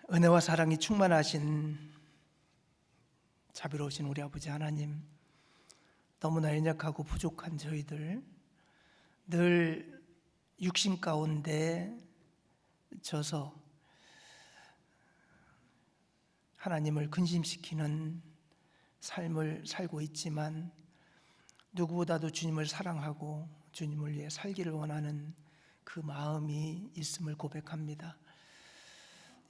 은혜와 사랑이 충만하신 자비로우신 우리 아버지 하나님, 너무나 연약하고 부족한 저희들, 늘 육신 가운데 져서 하나님을 근심시키는 삶을 살고 있지만, 누구보다도 주님을 사랑하고 주님을 위해 살기를 원하는 그 마음이 있음을 고백합니다.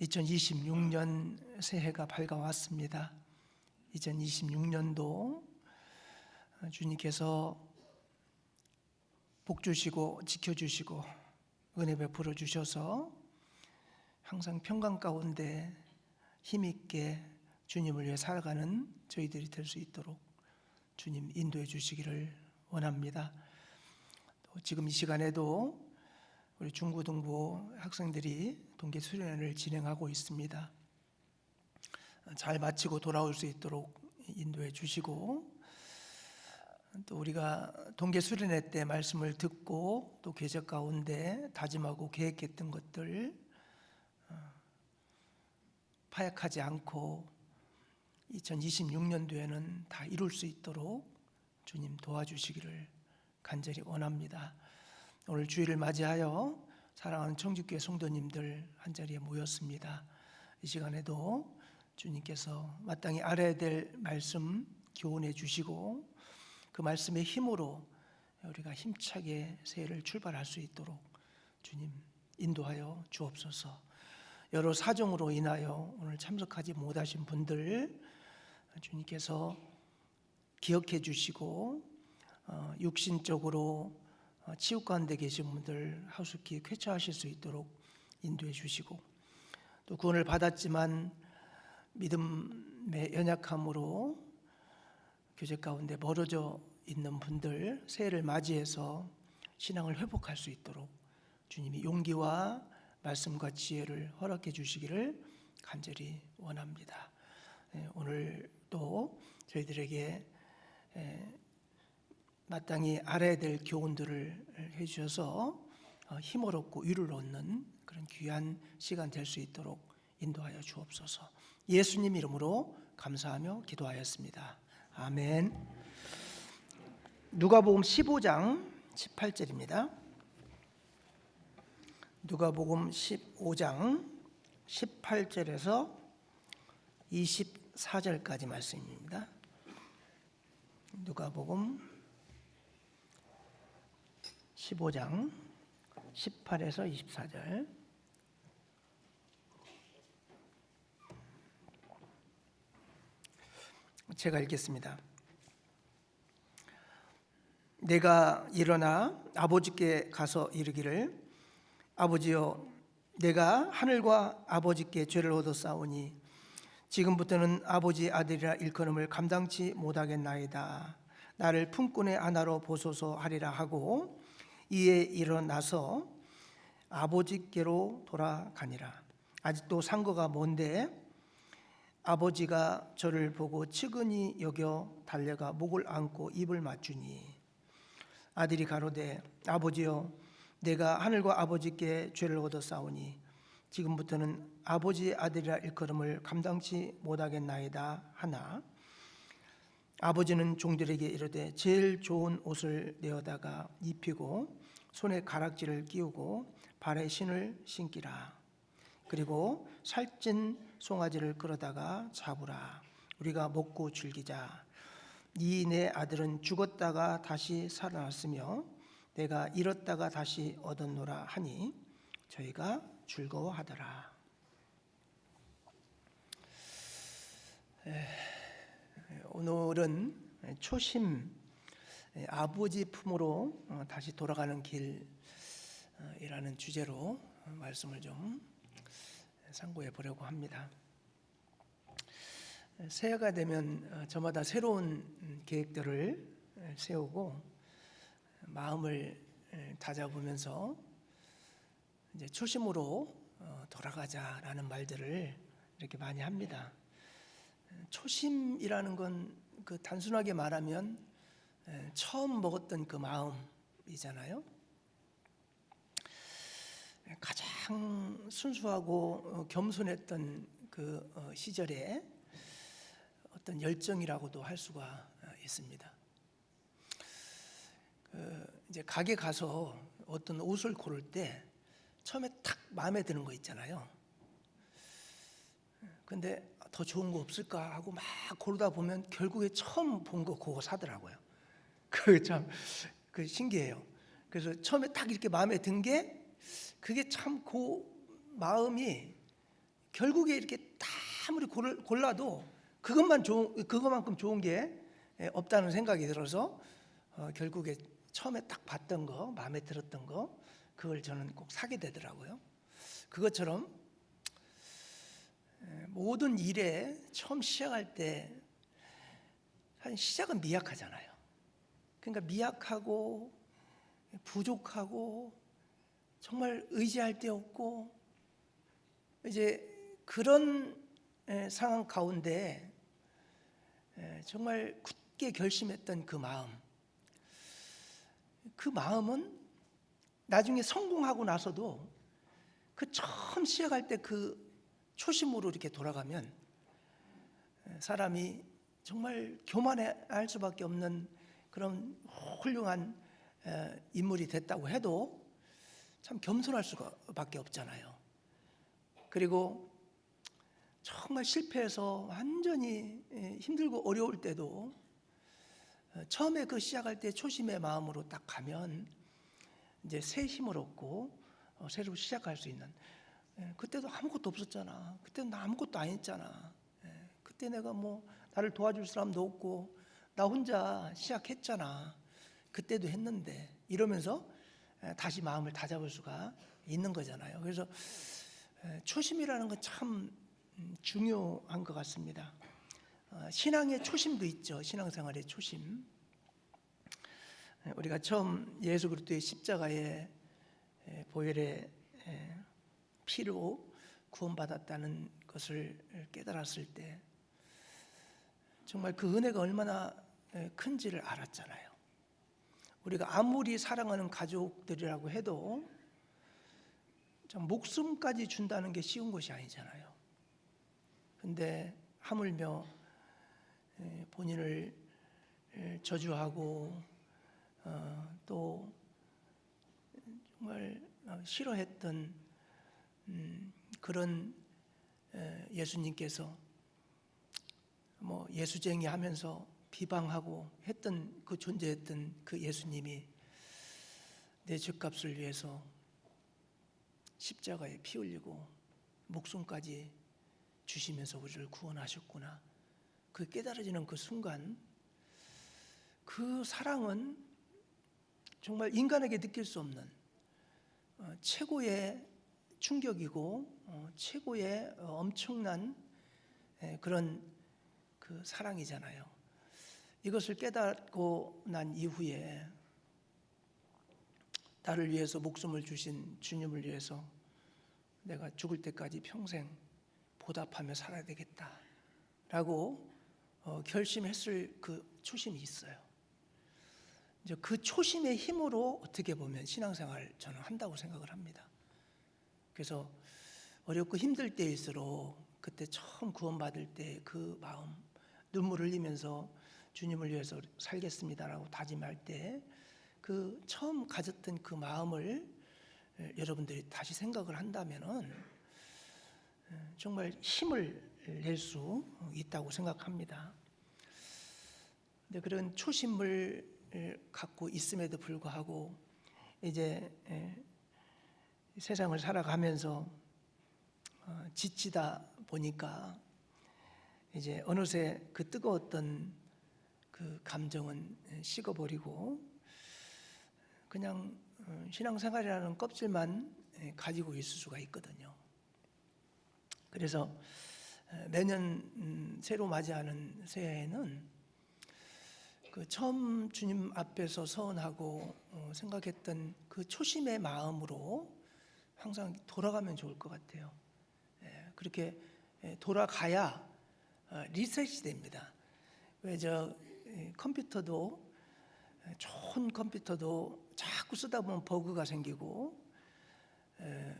2026년 새해가 밝아왔습니다. 2026년도 주님께서 복 주시고 지켜주시고 은혜 베풀어 주셔서 항상 평강 가운데 힘있게 주님을 위해 살아가는 저희들이 될 수 있도록 주님 인도해 주시기를 원합니다. 또 지금 이 시간에도 우리 중고등부 학생들이 동계 수련회를 진행하고 있습니다. 잘 마치고 돌아올 수 있도록 인도해 주시고, 또 우리가 동계 수련회 때 말씀을 듣고 또 궤적 가운데 다짐하고 계획했던 것들 파약하지 않고 2026년도에는 다 이룰 수 있도록 주님 도와주시기를 간절히 원합니다. 오늘 주일을 맞이하여 사랑하는 청주교회 성도님들 한자리에 모였습니다. 이 시간에도 주님께서 마땅히 알아야 될 말씀 교훈해 주시고, 그 말씀의 힘으로 우리가 힘차게 새해를 출발할 수 있도록 주님 인도하여 주옵소서. 여러 사정으로 인하여 오늘 참석하지 못하신 분들 주님께서 기억해 주시고, 육신적으로 치유 가운데 계신 분들 하루속히 쾌차하실 수 있도록 인도해 주시고, 또 구원을 받았지만 믿음의 연약함으로 교제 가운데 멀어져 있는 분들 새해를 맞이해서 신앙을 회복할 수 있도록 주님이 용기와 말씀과 지혜를 허락해 주시기를 간절히 원합니다. 오늘 또 저희들에게 마땅히 알아야 될 교훈들을 해주셔서 힘을 얻고 위를 얻는 그런 귀한 시간 될 수 있도록 인도하여 주옵소서. 예수님 이름으로 감사하며 기도하였습니다. 아멘. 누가복음 15장 18절입니다. 누가복음 15장 18절에서 24절까지 말씀입니다. 누가복음 15장 18에서 24절. 제가 읽겠습니다. 내가 일어나 아버지께 가서 이르기를, 아버지여, 내가 하늘과 아버지께 죄를 얻었사오니 지금부터는 아버지 아들이라 일컬음을 감당치 못하겠나이다. 나를 품꾼의 하나로 보소서 하리라 하고 이에 일어나서 아버지께로 돌아가니라. 아직도 상거가 먼데 아버지가 저를 보고 측은히 여겨 달려가 목을 안고 입을 맞추니, 아들이 가로되, 아버지여, 내가 하늘과 아버지께 죄를 얻었사오니 지금부터는 아버지의 아들이라 일컬음을 감당치 못하겠나이다 하나, 아버지는 종들에게 이르되 제일 좋은 옷을 내어다가 입히고 손에 가락지를 끼우고 발에 신을 신기라. 그리고 살찐 송아지를 끌어다가 잡으라. 우리가 먹고 즐기자. 이 내 아들은 죽었다가 다시 살아났으며 내가 잃었다가 다시 얻었노라 하니 저희가 즐거워하더라. 오늘은 초심, 아버지 품으로 다시 돌아가는 길이라는 주제로 말씀을 좀 상고해 보려고 합니다. 새해가 되면 저마다 새로운 계획들을 세우고 마음을 다잡으면서 이제 초심으로 돌아가자라는 말들을 이렇게 많이 합니다. 초심이라는 건 그 단순하게 말하면 처음 먹었던 그 마음이잖아요. 가장 가장 순수하고 겸손했던 그 시절에 어떤 열정이라고도 할 수가 있습니다. 이제 가게 가서 어떤 옷을 고를 때 처음에 딱 마음에 드는 거 있잖아요. 근데 더 좋은 거 없을까 하고 막 고르다 보면 결국에 처음 본 거 그거 사더라고요. 그 신기해요. 그래서 처음에 딱 이렇게 마음에 든 게 그게 참 그 마음이 결국에 이렇게 딱 아무리 골라도 그것만큼 좋은 게 없다는 생각이 들어서 결국에 처음에 딱 봤던 거, 마음에 들었던 거, 그걸 저는 꼭 사게 되더라고요. 그것처럼 모든 일에 처음 시작할 때 사실 시작은 미약하잖아요. 그러니까 미약하고 부족하고 정말 의지할 데 없고 이제 그런 상황 가운데 정말 굳게 결심했던 그 마음은 나중에 성공하고 나서도 그 처음 시작할 때 그 초심으로 이렇게 돌아가면 사람이 정말 교만할 수밖에 없는 그런 훌륭한 인물이 됐다고 해도 참 겸손할 수밖에 없잖아요. 그리고 정말 실패해서 완전히 힘들고 어려울 때도 처음에 그 시작할 때 초심의 마음으로 딱 가면 이제 새 힘을 얻고 새로 시작할 수 있는. 그때도 아무것도 없었잖아. 그때는 나 아무것도 안 했잖아. 그때 내가 뭐 나를 도와줄 사람도 없고 나 혼자 시작했잖아. 그때도 했는데 이러면서 다시 마음을 다잡을 수가 있는 거잖아요. 그래서 초심이라는 건 참 중요한 것 같습니다. 신앙의 초심도 있죠. 신앙생활의 초심. 우리가 처음 예수 그리스도의 십자가의 보혈의 피로 구원받았다는 것을 깨달았을 때 정말 그 은혜가 얼마나 큰지를 알았잖아요. 우리가 아무리 사랑하는 가족들이라고 해도 목숨까지 준다는 게 쉬운 것이 아니잖아요. 근데 하물며 본인을 저주하고 또 정말 싫어했던 그런 예수님께서 뭐 예수쟁이 하면서 비방하고 했던 그 존재했던 그 예수님이 내 죄값을 위해서 십자가에 피 흘리고 목숨까지 주시면서 우리를 구원하셨구나. 그 깨달아지는 그 순간 그 사랑은 정말 인간에게 느낄 수 없는 최고의 충격이고 최고의 엄청난 그런 그 사랑이잖아요. 이것을 깨닫고 난 이후에 나를 위해서 목숨을 주신 주님을 위해서 내가 죽을 때까지 평생 보답하며 살아야 되겠다라고 결심했을 그 초심이 있어요. 이제 그 초심의 힘으로 어떻게 보면 신앙생활 저는 한다고 생각을 합니다. 그래서 어렵고 힘들 때일수록 그때 처음 구원받을 때 그 마음, 눈물을 흘리면서 주님을 위해서 살겠습니다라고 다짐할 때 그 처음 가졌던 그 마음을 여러분들이 다시 생각을 한다면은 정말 힘을 낼 수 있다고 생각합니다. 근데 그런 초심을 갖고 있음에도 불구하고 이제 세상을 살아가면서 지치다 보니까 이제 어느새 그 뜨거웠던 그 감정은 식어버리고 그냥 신앙생활이라는 껍질만 가지고 있을 수가 있거든요. 그래서 매년 새로 맞이하는 새해에는 그 처음 주님 앞에서 서원하고 생각했던 그 초심의 마음으로 항상 돌아가면 좋을 것 같아요. 그렇게 돌아가야 리셋이 됩니다. 왜 컴퓨터도 좋은 컴퓨터도 자꾸 쓰다 보면 버그가 생기고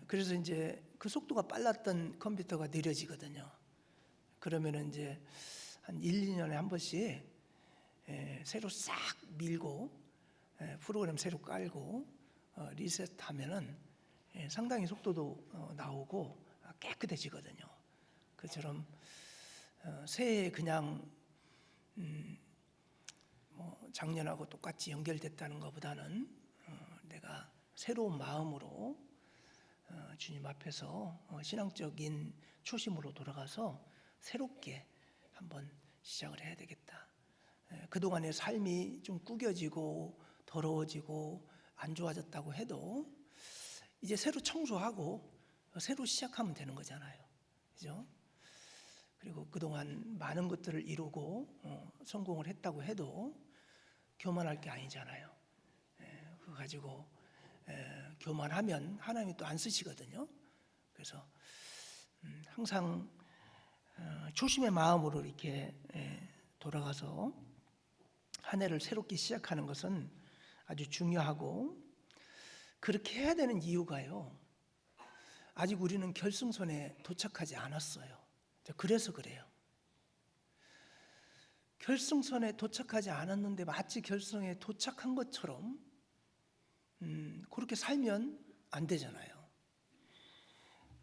그래서 이제 그 속도가 빨랐던 컴퓨터가 느려지거든요. 그러면 이제 한 1, 2년에 한 번씩 새로 싹 밀고 프로그램 새로 깔고 리셋하면은 상당히 속도도 나오고 깨끗해지거든요. 그처럼 새해 그냥 뭐 작년하고 똑같이 연결됐다는 것보다는 내가 새로운 마음으로 주님 앞에서 신앙적인 초심으로 돌아가서 새롭게 한번 시작을 해야 되겠다. 그동안의 삶이 좀 구겨지고 더러워지고 안 좋아졌다고 해도 이제 새로 청소하고 새로 시작하면 되는 거잖아요. 그죠? 그리고 그동안 많은 것들을 이루고 성공을 했다고 해도 교만할 게 아니잖아요. 그거 가지고 교만하면 하나님이 또 안 쓰시거든요. 그래서 항상 조심의 마음으로 이렇게 돌아가서 한 해를 새롭게 시작하는 것은 아주 중요하고, 그렇게 해야 되는 이유가요, 아직 우리는 결승선에 도착하지 않았어요. 그래서 그래요. 결승선에 도착하지 않았는데 마치 결승에 도착한 것처럼 그렇게 살면 안 되잖아요.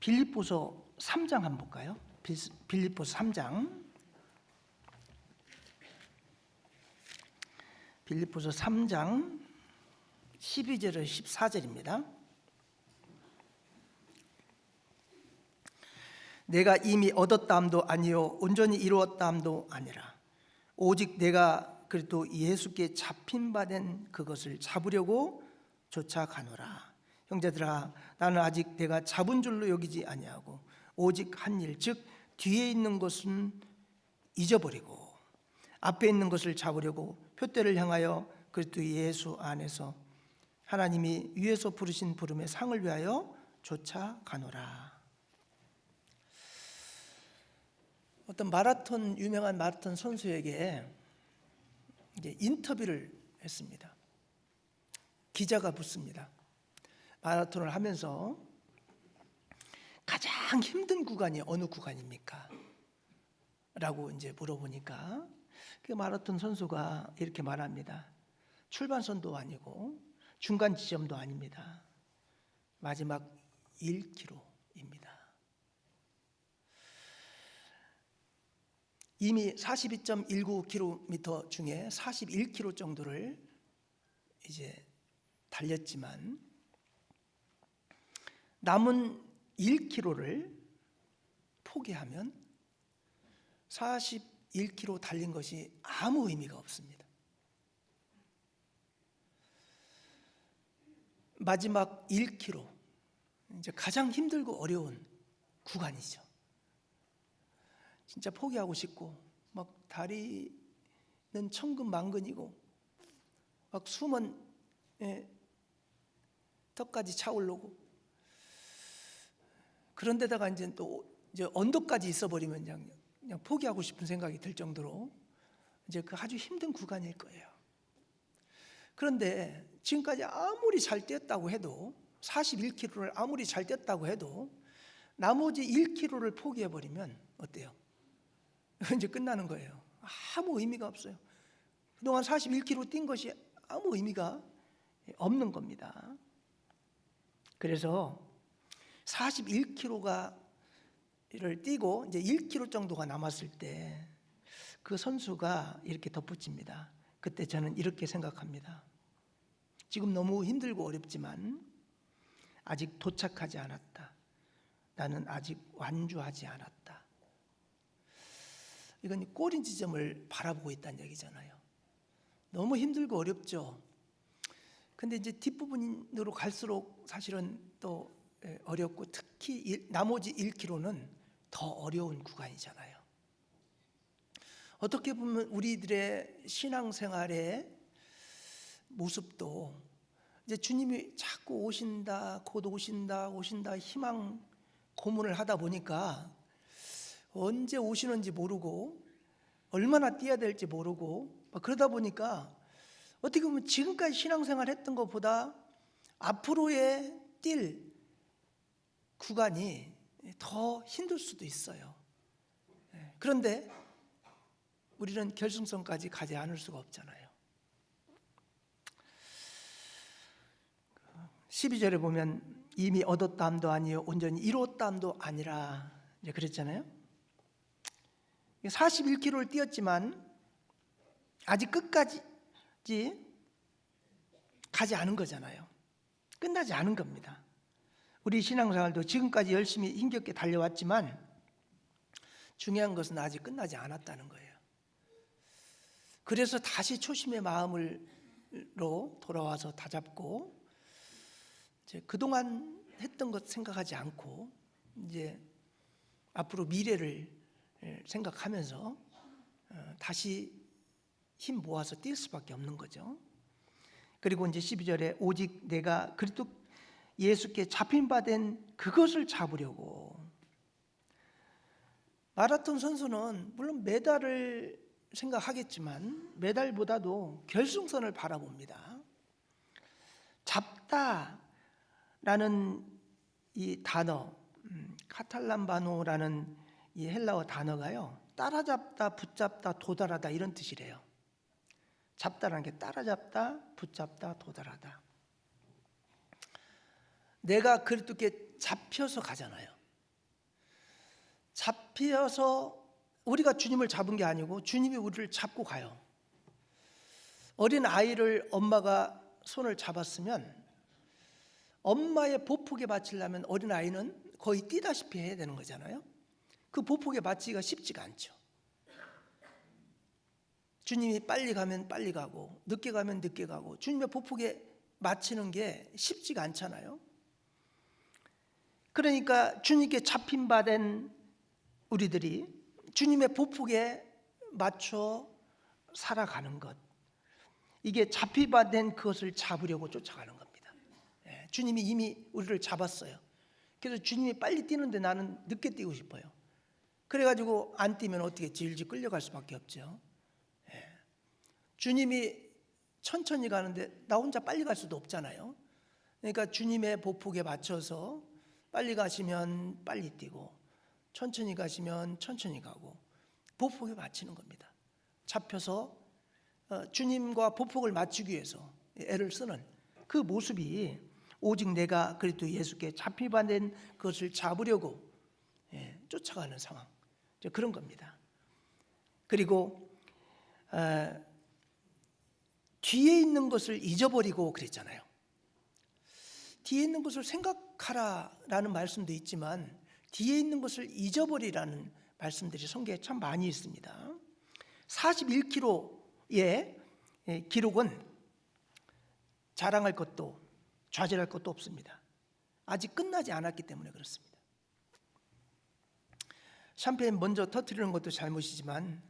빌립보서 3장 한번 볼까요? 빌립보서 3장. 빌립보서 3장 12절에서 14절입니다. 내가 이미 얻었다함도 아니요 온전히 이루었다함도 아니라 오직 내가 그리스도 예수께 잡힌 바 된 그것을 잡으려고 쫓아가노라. 형제들아, 나는 아직 내가 잡은 줄로 여기지 아니하고 오직 한 일, 즉 뒤에 있는 것은 잊어버리고 앞에 있는 것을 잡으려고 표대를 향하여 그리스도 예수 안에서 하나님이 위에서 부르신 부름의 상을 위하여 쫓아가노라. 어떤 유명한 마라톤 선수에게 이제 인터뷰를 했습니다. 기자가 묻습니다. 마라톤을 하면서 가장 힘든 구간이 어느 구간입니까? 라고 이제 물어보니까 그 마라톤 선수가 이렇게 말합니다. 출발선도 아니고 중간 지점도 아닙니다. 마지막 1km입니다. 이미 42.19km 중에 41km 정도를 이제 달렸지만 남은 1km를 포기하면 41km 달린 것이 아무 의미가 없습니다. 마지막 1km, 이제 가장 힘들고 어려운 구간이죠. 진짜 포기하고 싶고 막 다리는 천근만근이고 막 숨은 턱까지 차오르고, 그런데다가 이제 또 이제 언덕까지 있어버리면 그냥 포기하고 싶은 생각이 들 정도로 이제 그 아주 힘든 구간일 거예요. 그런데 지금까지 아무리 잘 뛰었다고 해도 41km를 아무리 잘 뛰었다고 해도 나머지 1km를 포기해버리면 어때요? 이제 끝나는 거예요. 아무 의미가 없어요. 그동안 41km 뛴 것이 아무 의미가 없는 겁니다. 그래서 41km를 뛰고 이제 1km 정도가 남았을 때 그 선수가 이렇게 덧붙입니다. 그때 저는 이렇게 생각합니다. 지금 너무 힘들고 어렵지만 아직 도착하지 않았다. 나는 아직 완주하지 않았다. 이건 꼬린 지점을 바라보고 있다는 얘기잖아요. 너무 힘들고 어렵죠. 근데 이제 뒷부분으로 갈수록 사실은 또 어렵고, 특히 나머지 1km는 더 어려운 구간이잖아요. 어떻게 보면 우리들의 신앙생활의 모습도 이제 주님이 자꾸 오신다, 곧 오신다, 희망 고문을 하다 보니까 언제 오시는지 모르고 얼마나 뛰어야 될지 모르고 그러다 보니까 어떻게 보면 지금까지 신앙생활 했던 것보다 앞으로의 뛸 구간이 더 힘들 수도 있어요. 그런데 우리는 결승선까지 가지 않을 수가 없잖아요. 12절에 보면 이미 얻었다함도 아니요 온전히 이뤘다함도 아니라 이제 그랬잖아요. 41km를 뛰었지만 아직 끝까지 가지 않은 거잖아요. 끝나지 않은 겁니다. 우리 신앙생활도 지금까지 열심히 힘겹게 달려왔지만 중요한 것은 아직 끝나지 않았다는 거예요. 그래서 다시 초심의 마음으로 돌아와서 다잡고 이제 그동안 했던 것 생각하지 않고 이제 앞으로 미래를 생각하면서 다시 힘 모아서 뛸 수밖에 없는 거죠. 그리고 이제 12절에 오직 내가 그리스도 예수께 잡힌 바 된 그것을 잡으려고. 마라톤 선수는 물론 메달을 생각하겠지만 메달보다도 결승선을 바라봅니다. 잡다라는 이 단어, 카탈람바노라는 이 헬라어 단어가요, 따라잡다, 붙잡다, 도달하다 이런 뜻이래요. 잡다라는 게 따라잡다, 붙잡다, 도달하다. 내가 그리스도께 잡혀서 가잖아요. 잡혀서 우리가 주님을 잡은 게 아니고 주님이 우리를 잡고 가요. 어린 아이를 엄마가 손을 잡았으면 엄마의 보폭에 맞추려면 어린 아이는 거의 뛰다시피 해야 되는 거잖아요. 그 보폭에 맞기가 쉽지가 않죠. 주님이 빨리 가면 빨리 가고 늦게 가면 늦게 가고 주님의 보폭에 맞추는 게 쉽지가 않잖아요. 그러니까 주님께 잡힌 바 된 우리들이 주님의 보폭에 맞춰 살아가는 것, 이게 잡힌 바 된 그것을 잡으려고 쫓아가는 겁니다. 주님이 이미 우리를 잡았어요. 그래서 주님이 빨리 뛰는데 나는 늦게 뛰고 싶어요. 그래가지고 안 뛰면 어떻게 질질 끌려갈 수밖에 없죠. 주님이 천천히 가는데 나 혼자 빨리 갈 수도 없잖아요. 그러니까 주님의 보폭에 맞춰서 빨리 가시면 빨리 뛰고 천천히 가시면 천천히 가고 보폭에 맞추는 겁니다. 잡혀서 주님과 보폭을 맞추기 위해서 애를 쓰는 그 모습이 오직 내가 그리스도 예수께 잡힌 바 된 것을 잡으려고 쫓아가는 상황, 그런 겁니다. 그리고 뒤에 있는 것을 잊어버리고 그랬잖아요. 뒤에 있는 것을 생각하라라는 말씀도 있지만 뒤에 있는 것을 잊어버리라는 말씀들이 성경에 참 많이 있습니다. 41km의 기록은 자랑할 것도 좌절할 것도 없습니다. 아직 끝나지 않았기 때문에 그렇습니다. 샴페인 먼저 터뜨리는 것도 잘못이지만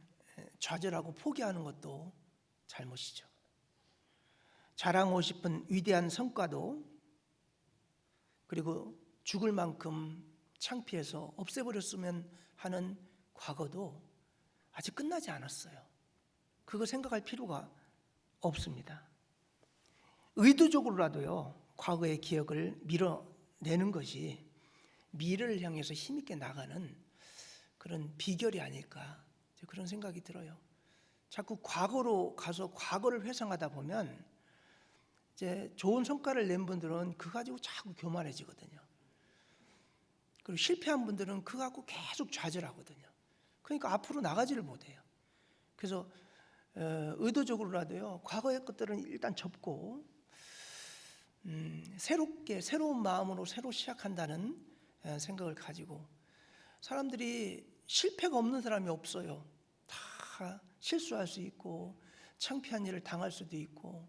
좌절하고 포기하는 것도 잘못이죠. 자랑하고 싶은 위대한 성과도 그리고 죽을 만큼 창피해서 없애버렸으면 하는 과거도 아직 끝나지 않았어요. 그거 생각할 필요가 없습니다. 의도적으로라도요, 과거의 기억을 밀어내는 것이 미래를 향해서 힘있게 나가는 그런 비결이 아닐까, 그런 생각이 들어요. 자꾸 과거로 가서 과거를 회상하다 보면 이제 좋은 성과를 낸 분들은 그거 가지고 자꾸 교만해지거든요. 그리고 실패한 분들은 그거 갖고 계속 좌절하거든요. 그러니까 앞으로 나가지를 못해요. 그래서 의도적으로라도요, 과거의 것들은 일단 접고 새롭게 새로운 마음으로 새로 시작한다는 생각을 가지고, 사람들이 실패가 없는 사람이 없어요. 다 실수할 수 있고 창피한 일을 당할 수도 있고,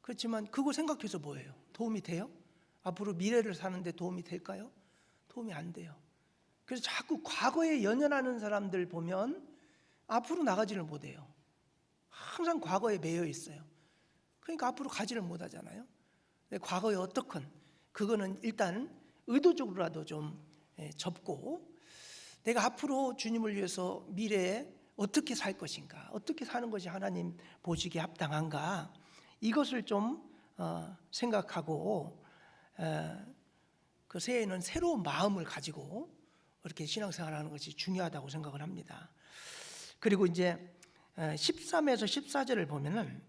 그렇지만 그거 생각해서 뭐예요? 도움이 돼요? 앞으로 미래를 사는데 도움이 될까요? 도움이 안 돼요. 그래서 자꾸 과거에 연연하는 사람들 보면 앞으로 나가지를 못해요. 항상 과거에 매여 있어요. 그러니까 앞으로 가지를 못하잖아요. 과거에 어떻건 그거는 일단 의도적으로라도 좀 접고, 내가 앞으로 주님을 위해서 미래에 어떻게 살 것인가, 어떻게 사는 것이 하나님 보시기에 합당한가, 이것을 좀 생각하고 그 새해에는 새로운 마음을 가지고 이렇게 신앙생활하는 것이 중요하다고 생각을 합니다. 그리고 이제 13에서 14절을 보면은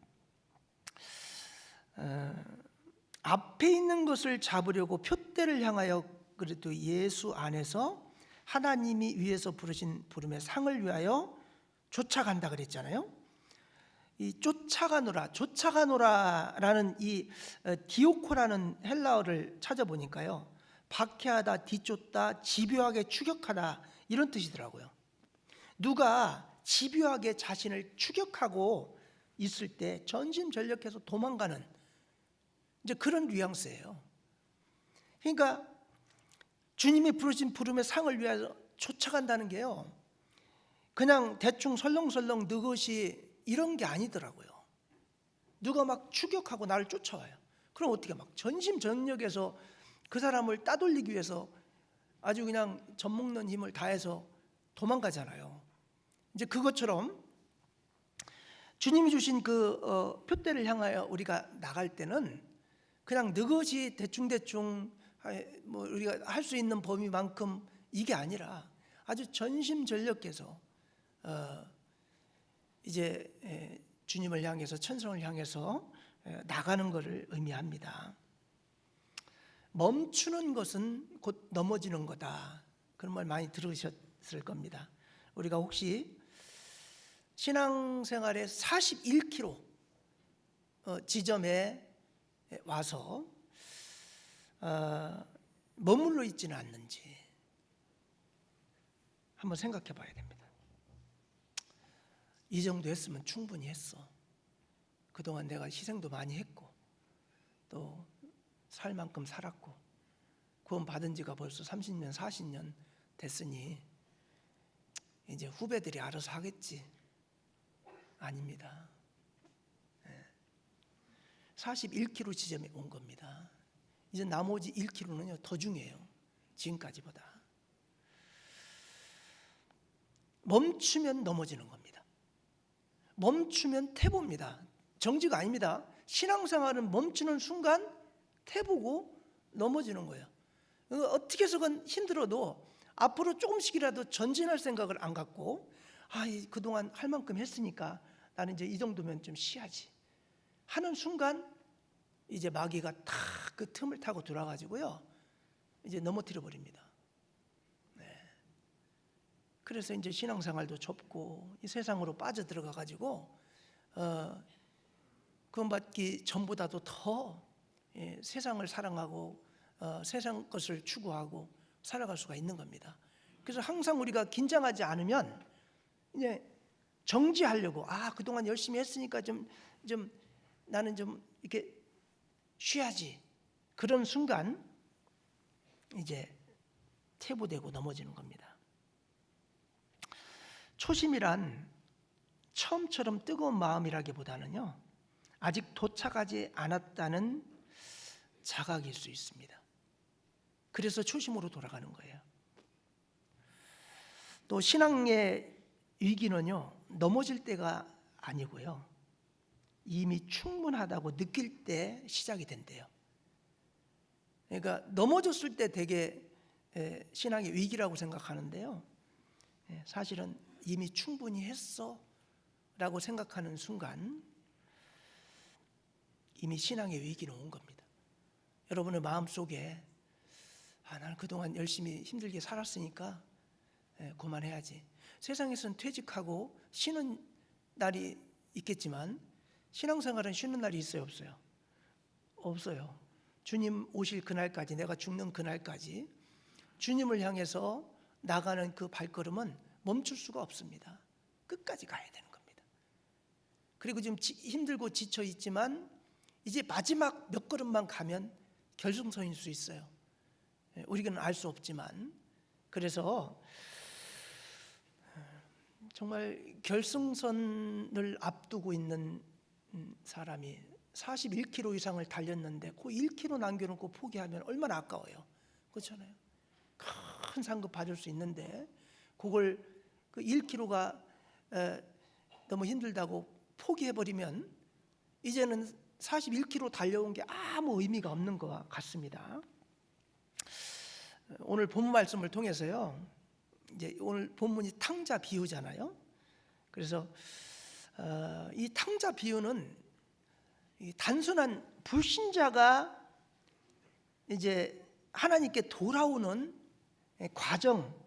앞에 있는 것을 잡으려고 푯대를 향하여 그래도 예수 안에서 하나님이 위에서 부르신 부름의 상을 위하여 쫓아간다 그랬잖아요. 이 쫓아가노라라는 이 디오코라는 헬라어를 찾아보니까요, 박해하다, 뒤쫓다, 집요하게 추격하다 이런 뜻이더라고요. 누가 집요하게 자신을 추격하고 있을 때 전심전력해서 도망가는 이제 그런 뉘앙스예요. 그러니까 주님이 부르신 부름의 상을 위하여 쫓아간다는 게요, 그냥 대충 설렁설렁 느것이 이런 게 아니더라고요. 누가 막 추격하고 나를 쫓아와요. 그럼 어떻게 막 전심전력해서 그 사람을 따돌리기 위해서 아주 그냥 젖먹는 힘을 다해서 도망가잖아요. 이제 그것처럼 주님이 주신 그 푯대를 향하여 우리가 나갈 때는 그냥 느것이 대충대충 뭐 우리가 할 수 있는 범위만큼 이게 아니라 아주 전심전력해서 이제 주님을 향해서, 천성을 향해서 나가는 것을 의미합니다. 멈추는 것은 곧 넘어지는 거다, 그런 말 많이 들으셨을 겁니다. 우리가 혹시 신앙생활의 41km 지점에 와서 머물러 있지는 않는지 한번 생각해 봐야 됩니다. 이 정도 했으면 충분히 했어. 그동안 내가 희생도 많이 했고 또 살 만큼 살았고 구원 받은 지가 벌써 30년 40년 됐으니 이제 후배들이 알아서 하겠지. 아닙니다. 41km 지점에 온 겁니다. 이제 나머지 1km는요 더 중요해요. 지금까지보다. 멈추면 넘어지는 겁니다. 멈추면 태보입니다. 정지가 아닙니다. 신앙생활은 멈추는 순간 태보고 넘어지는 거예요. 어떻게 해서건 힘들어도 앞으로 조금씩이라도 전진할 생각을 안 갖고 그동안 할 만큼 했으니까 나는 이제 이 정도면 좀 쉬야지 하는 순간 이제 마귀가 탁 그 틈을 타고 들어와가지고요 이제 넘어뜨려 버립니다. 그래서 이제 신앙생활도 좁고 이 세상으로 빠져들어가 가지고 구원받기 전보다도 더 세상을 사랑하고 세상 것을 추구하고 살아갈 수가 있는 겁니다. 그래서 항상 우리가 긴장하지 않으면 이제 정지하려고 그동안 열심히 했으니까 좀 나는 좀 이렇게 쉬야지, 그런 순간 이제 퇴보되고 넘어지는 겁니다. 초심이란 처음처럼 뜨거운 마음이라기보다는요 아직 도착하지 않았다는 자각일 수 있습니다. 그래서 초심으로 돌아가는 거예요. 또 신앙의 위기는요 넘어질 때가 아니고요 이미 충분하다고 느낄 때 시작이 된대요. 그러니까 넘어졌을 때 되게 신앙의 위기라고 생각하는데요 사실은 이미 충분히 했어 라고 생각하는 순간 이미 신앙의 위기는 온 겁니다. 여러분의 마음속에 나는 그동안 열심히 힘들게 살았으니까 그만해야지. 세상에서는 퇴직하고 쉬는 날이 있겠지만 신앙생활은 쉬는 날이 있어요, 없어요? 없어요. 주님 오실 그날까지, 내가 죽는 그날까지 주님을 향해서 나가는 그 발걸음은 멈출 수가 없습니다. 끝까지 가야 되는 겁니다. 그리고 지금 힘들고 지쳐 있지만 이제 마지막 몇 걸음만 가면 결승선일 수 있어요. 우리는 알 수 없지만. 그래서 정말 결승선을 앞두고 있는 사람이 41km 이상을 달렸는데 그 1km 남겨놓고 포기하면 얼마나 아까워요. 그렇잖아요. 큰 상급 받을 수 있는데 그걸 그 1km가 너무 힘들다고 포기해버리면 이제는 41km 달려온 게 아무 의미가 없는 것 같습니다. 오늘 본문 말씀을 통해서요, 이제 오늘 본문이 탕자 비유잖아요. 그래서 이 탕자 비유는 이 단순한 불신자가 이제 하나님께 돌아오는 과정,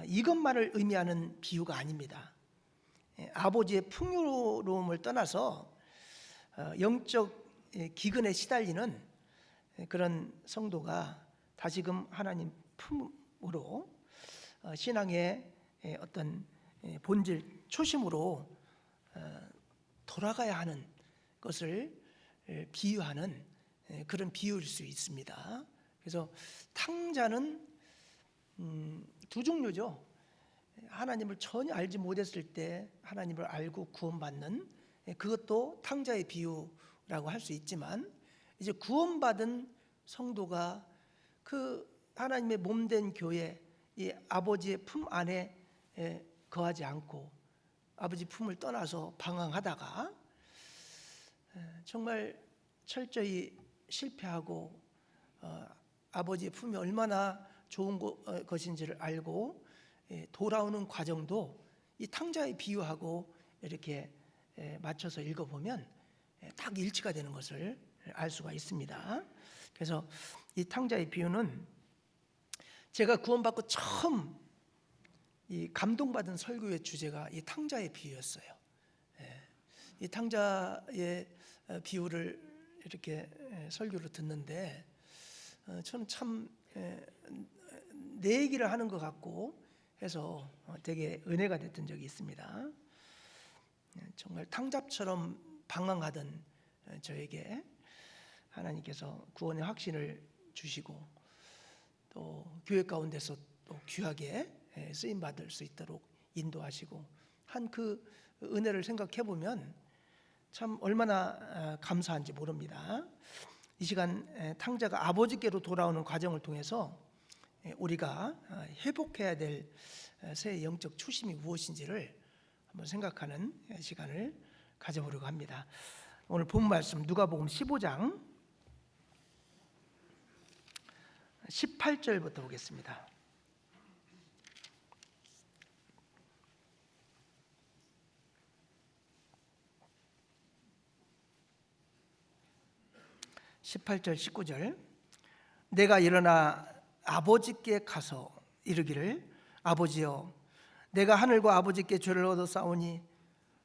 이것만을 의미하는 비유가 아닙니다. 아버지의 풍요로움을 떠나서 영적 기근에 시달리는 그런 성도가 다시금 하나님 품으로 신앙의 어떤 본질, 초심으로 돌아가야 하는 것을 비유하는 그런 비유일 수 있습니다. 그래서 탕자는 두 종류죠. 하나님을 전혀 알지 못했을 때 하나님을 알고 구원받는, 그것도 탕자의 비유라고 할 수 있지만, 이제 구원받은 성도가 그 하나님의 몸된 교회, 이 아버지의 품 안에 거하지 않고 아버지 품을 떠나서 방황하다가 정말 철저히 실패하고 아버지의 품이 얼마나 좋은 것인지를 알고 돌아오는 과정도 이 탕자의 비유하고 이렇게 맞춰서 읽어보면 딱 일치가 되는 것을 알 수가 있습니다. 그래서 이 탕자의 비유는 제가 구원받고 처음 이 감동받은 설교의 주제가 이 탕자의 비유였어요. 이 탕자의 비유를 이렇게 설교를 듣는데 저는 참 내 얘기를 하는 것 같고 해서 되게 은혜가 됐던 적이 있습니다. 정말 탕자처럼 방황하던 저에게 하나님께서 구원의 확신을 주시고 또 교회 가운데서 또 귀하게 쓰임 받을 수 있도록 인도하시고 한 그 은혜를 생각해 보면 참 얼마나 감사한지 모릅니다. 이 시간 탕자가 아버지께로 돌아오는 과정을 통해서 우리가 회복해야 될 새 영적 초심이 무엇인지를 한번 생각하는 시간을 가져보려고 합니다. 오늘 본 말씀 누가복음 15장 18절부터 보겠습니다. (18절) 19절 내가 일어나 아버지께 가서 이르기를 아버지여 내가 하늘과 아버지께 죄를 얻어 싸우니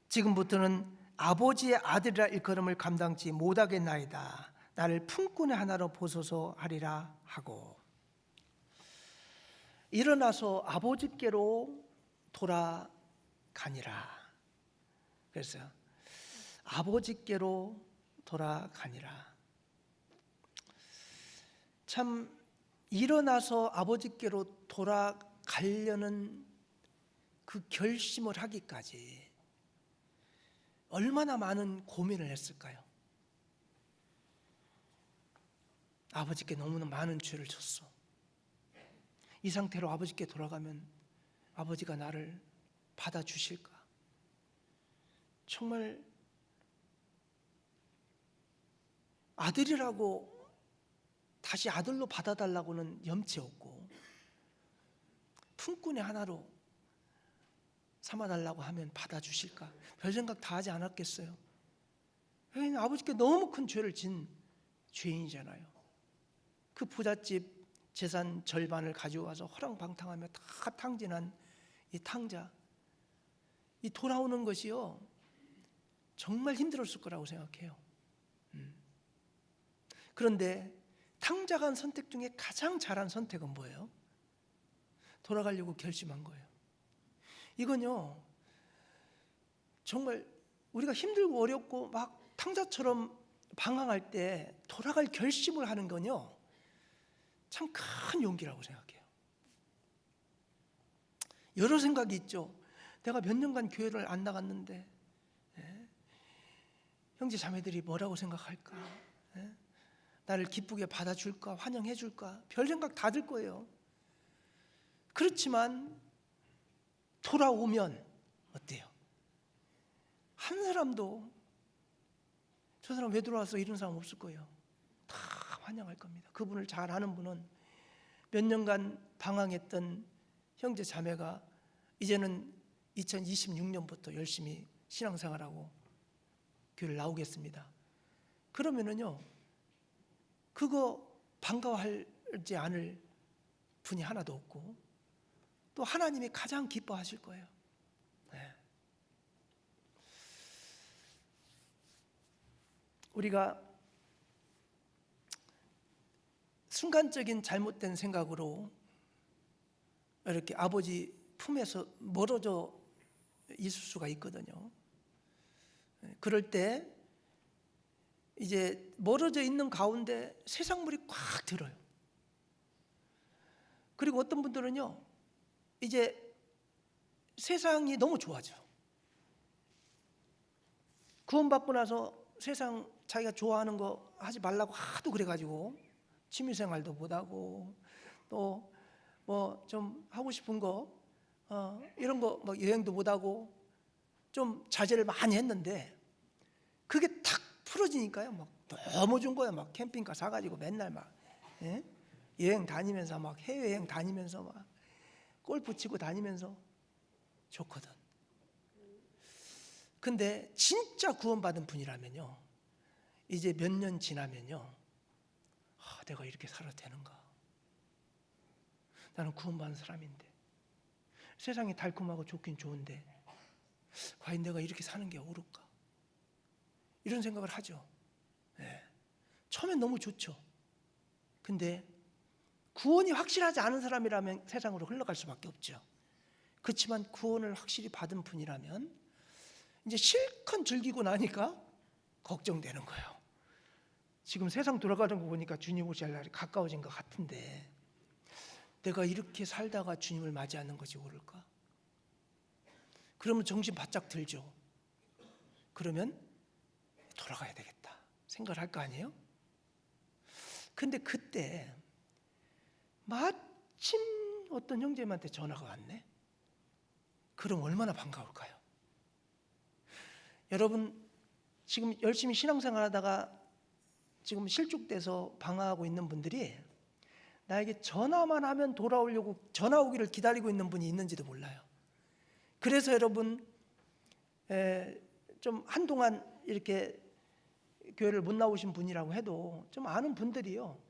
지금부터는 아버지의 아들이라 일컬음을 감당치 못하겠나이다. 나를 품꾼의 하나로 보소서 하리라 하고 일어나서 아버지께로 돌아가니라. 그래서 아버지께로 돌아가니라. 참 일어나서 아버지께로 돌아가려는 그 결심을 하기까지 얼마나 많은 고민을 했을까요? 아버지께 너무나 많은 죄를 졌어. 이 상태로 아버지께 돌아가면 아버지가 나를 받아주실까? 정말 아들이라고 다시 아들로 받아달라고는 염치 없고 품꾼의 하나로 삼아달라고 하면 받아주실까? 별 생각 다 하지 않았겠어요? 아버지께 너무 큰 죄를 진 죄인이잖아요. 그 부잣집 재산 절반을 가지고 와서 허랑방탕하며 다 탕진한 이 탕자, 이 돌아오는 것이요 정말 힘들었을 거라고 생각해요. 그런데 탕자가 한 선택 중에 가장 잘한 선택은 뭐예요? 돌아가려고 결심한 거예요. 이건요 정말 우리가 힘들고 어렵고 막 탕자처럼 방황할 때 돌아갈 결심을 하는 건요 참 큰 용기라고 생각해요. 여러 생각이 있죠. 내가 몇 년간 교회를 안 나갔는데 형제 자매들이 뭐라고 생각할까? 나를 기쁘게 받아줄까? 환영해줄까? 별 생각 다 들 거예요. 그렇지만 돌아오면 어때요? 한 사람도 저 사람 왜 들어와서 이런 사람 없을 거예요. 다 환영할 겁니다. 그분을 잘 아는 분은 몇 년간 방황했던 형제 자매가 이제는 2026년부터 열심히 신앙생활하고 교회를 나오겠습니다. 그러면은요, 그거 반가워하지 않을 분이 하나도 없고 또 하나님이 가장 기뻐하실 거예요. 네. 우리가 순간적인 잘못된 생각으로 이렇게 아버지 품에서 멀어져 있을 수가 있거든요. 그럴 때 이제 멀어져 있는 가운데 세상물이 꽉 들어요. 그리고 어떤 분들은요, 이제 세상이 너무 좋아져. 구원받고 나서 세상 자기가 좋아하는 거 하지 말라고 하도 그래가지고 취미생활도 못하고 또 뭐 좀 하고 싶은 거 이런 거 막 여행도 못하고 좀 자제를 많이 했는데 그게 탁 풀어지니까요, 막 너무 좋은 거예요. 막 캠핑카 사가지고 맨날 막 여행 다니면서 막 해외여행 다니면서 막 골프 치고 다니면서 좋거든. 근데 진짜 구원받은 분이라면요, 이제 몇 년 지나면요, 내가 이렇게 살아도 되는가? 나는 구원받은 사람인데 세상이 달콤하고 좋긴 좋은데 과연 내가 이렇게 사는 게 옳을까? 이런 생각을 하죠. 네. 처음엔 너무 좋죠. 근데 구원이 확실하지 않은 사람이라면 세상으로 흘러갈 수밖에 없죠. 그렇지만 구원을 확실히 받은 분이라면 이제 실컷 즐기고 나니까 걱정되는 거예요. 지금 세상 돌아가는 거 보니까 주님 오실 날이 가까워진 것 같은데 내가 이렇게 살다가 주님을 맞이하는 것이 옳을까? 그러면 정신 바짝 들죠. 그러면 돌아가야 되겠다 생각을 할 거 아니에요? 근데 그때 마침 어떤 형제님한테 전화가 왔네. 그럼 얼마나 반가울까요? 여러분, 지금 열심히 신앙생활 하다가 지금 실족돼서 방황하고 있는 분들이 나에게 전화만 하면 돌아오려고 전화 오기를 기다리고 있는 분이 있는지도 몰라요. 그래서 여러분, 좀 한동안 이렇게 교회를 못 나오신 분이라고 해도 좀 아는 분들이요,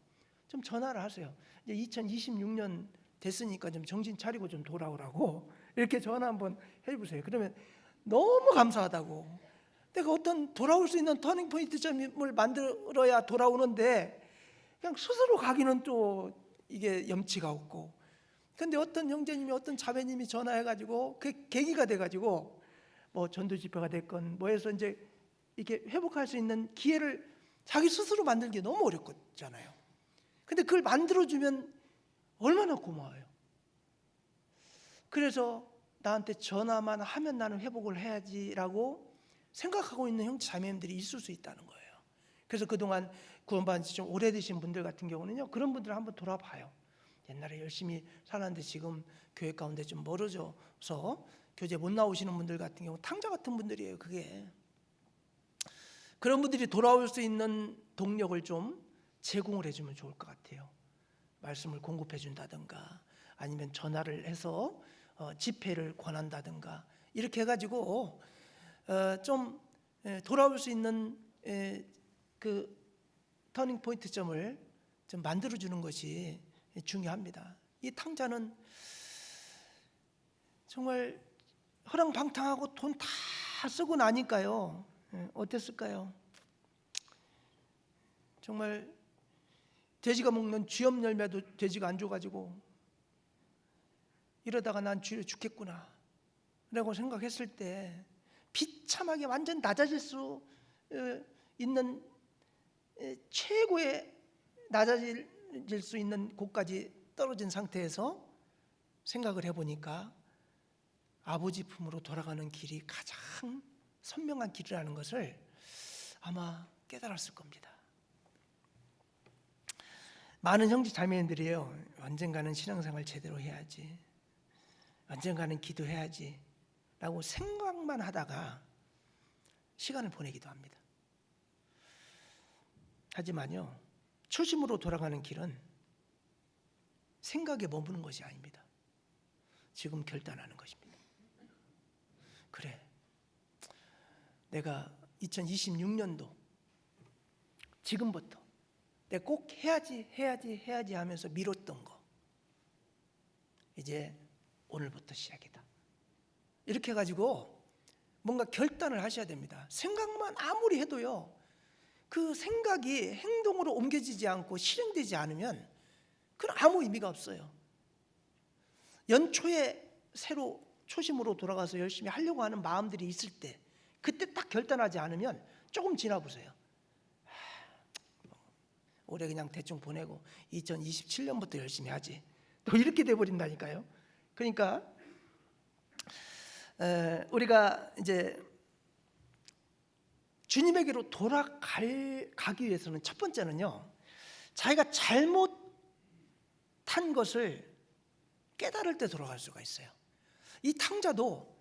좀 전화를 하세요. 이제 2026년 됐으니까 좀 정신 차리고 좀 돌아오라고 이렇게 전화 한번 해보세요. 그러면 너무 감사하다고. 내가 어떤 돌아올 수 있는 터닝 포인트점을 만들어야 돌아오는데 그냥 스스로 가기는 또 이게 염치가 없고. 근데 어떤 형제님이 어떤 자매님이 전화해가지고 그 계기가 돼가지고 뭐 전도 집회가 됐건 뭐해서 이제 이렇게 회복할 수 있는 기회를 자기 스스로 만들기 너무 어렵잖아요. 근데 그걸 만들어주면 얼마나 고마워요. 그래서 나한테 전화만 하면 나는 회복을 해야지라고 생각하고 있는 형제 자매님들이 있을 수 있다는 거예요. 그래서 그동안 구원받은 지 좀 오래되신 분들 같은 경우는요, 그런 분들을 한번 돌아봐요. 옛날에 열심히 살았는데 지금 교회 가운데 좀 멀어져서 교제 못 나오시는 분들 같은 경우 탕자 같은 분들이에요. 그게 그런 분들이 돌아올 수 있는 동력을 좀 제공을 해주면 좋을 것 같아요. 말씀을 공급해 준다든가 아니면 전화를 해서 집회를 권한다든가 이렇게 해가지고 좀 돌아올 수 있는 그 터닝 포인트점을 좀 만들어주는 것이 중요합니다. 이 탕자는 정말 허랑방탕하고 돈 다 쓰고 나니까요, 어땠을까요? 정말 돼지가 먹는 쥐염 열매도 돼지가 안 줘가지고 이러다가 난 쥐로 죽겠구나 라고 생각했을 때 비참하게 완전 낮아질 수 있는 최고의 낮아질 수 있는 곳까지 떨어진 상태에서 생각을 해보니까 아버지 품으로 돌아가는 길이 가장 선명한 길이라는 것을 아마 깨달았을 겁니다. 많은 형제 자매님들이요, 언젠가는 신앙생활 제대로 해야지, 언젠가는 기도해야지 라고 생각만 하다가 시간을 보내기도 합니다. 하지만요, 초심으로 돌아가는 길은 생각에 머무는 것이 아닙니다. 지금 결단하는 것입니다. 그래, 내가 2026년도 지금부터 내가 꼭 해야지 하면서 미뤘던 거, 이제 오늘부터 시작이다. 이렇게 해가지고 뭔가 결단을 하셔야 됩니다. 생각만 아무리 해도요, 그 생각이 행동으로 옮겨지지 않고 실행되지 않으면 그건 아무 의미가 없어요. 연초에 새로 초심으로 돌아가서 열심히 하려고 하는 마음들이 있을 때, 그때 딱 결단하지 않으면 조금 지나보세요. 올해 그냥 대충 보내고 2027년부터 열심히 하지, 또 이렇게 돼버린다니까요. 그러니까 우리가 이제 주님에게로 가기 위해서는 첫 번째는요, 자기가 잘못한 것을 깨달을 때 돌아갈 수가 있어요. 이 탕자도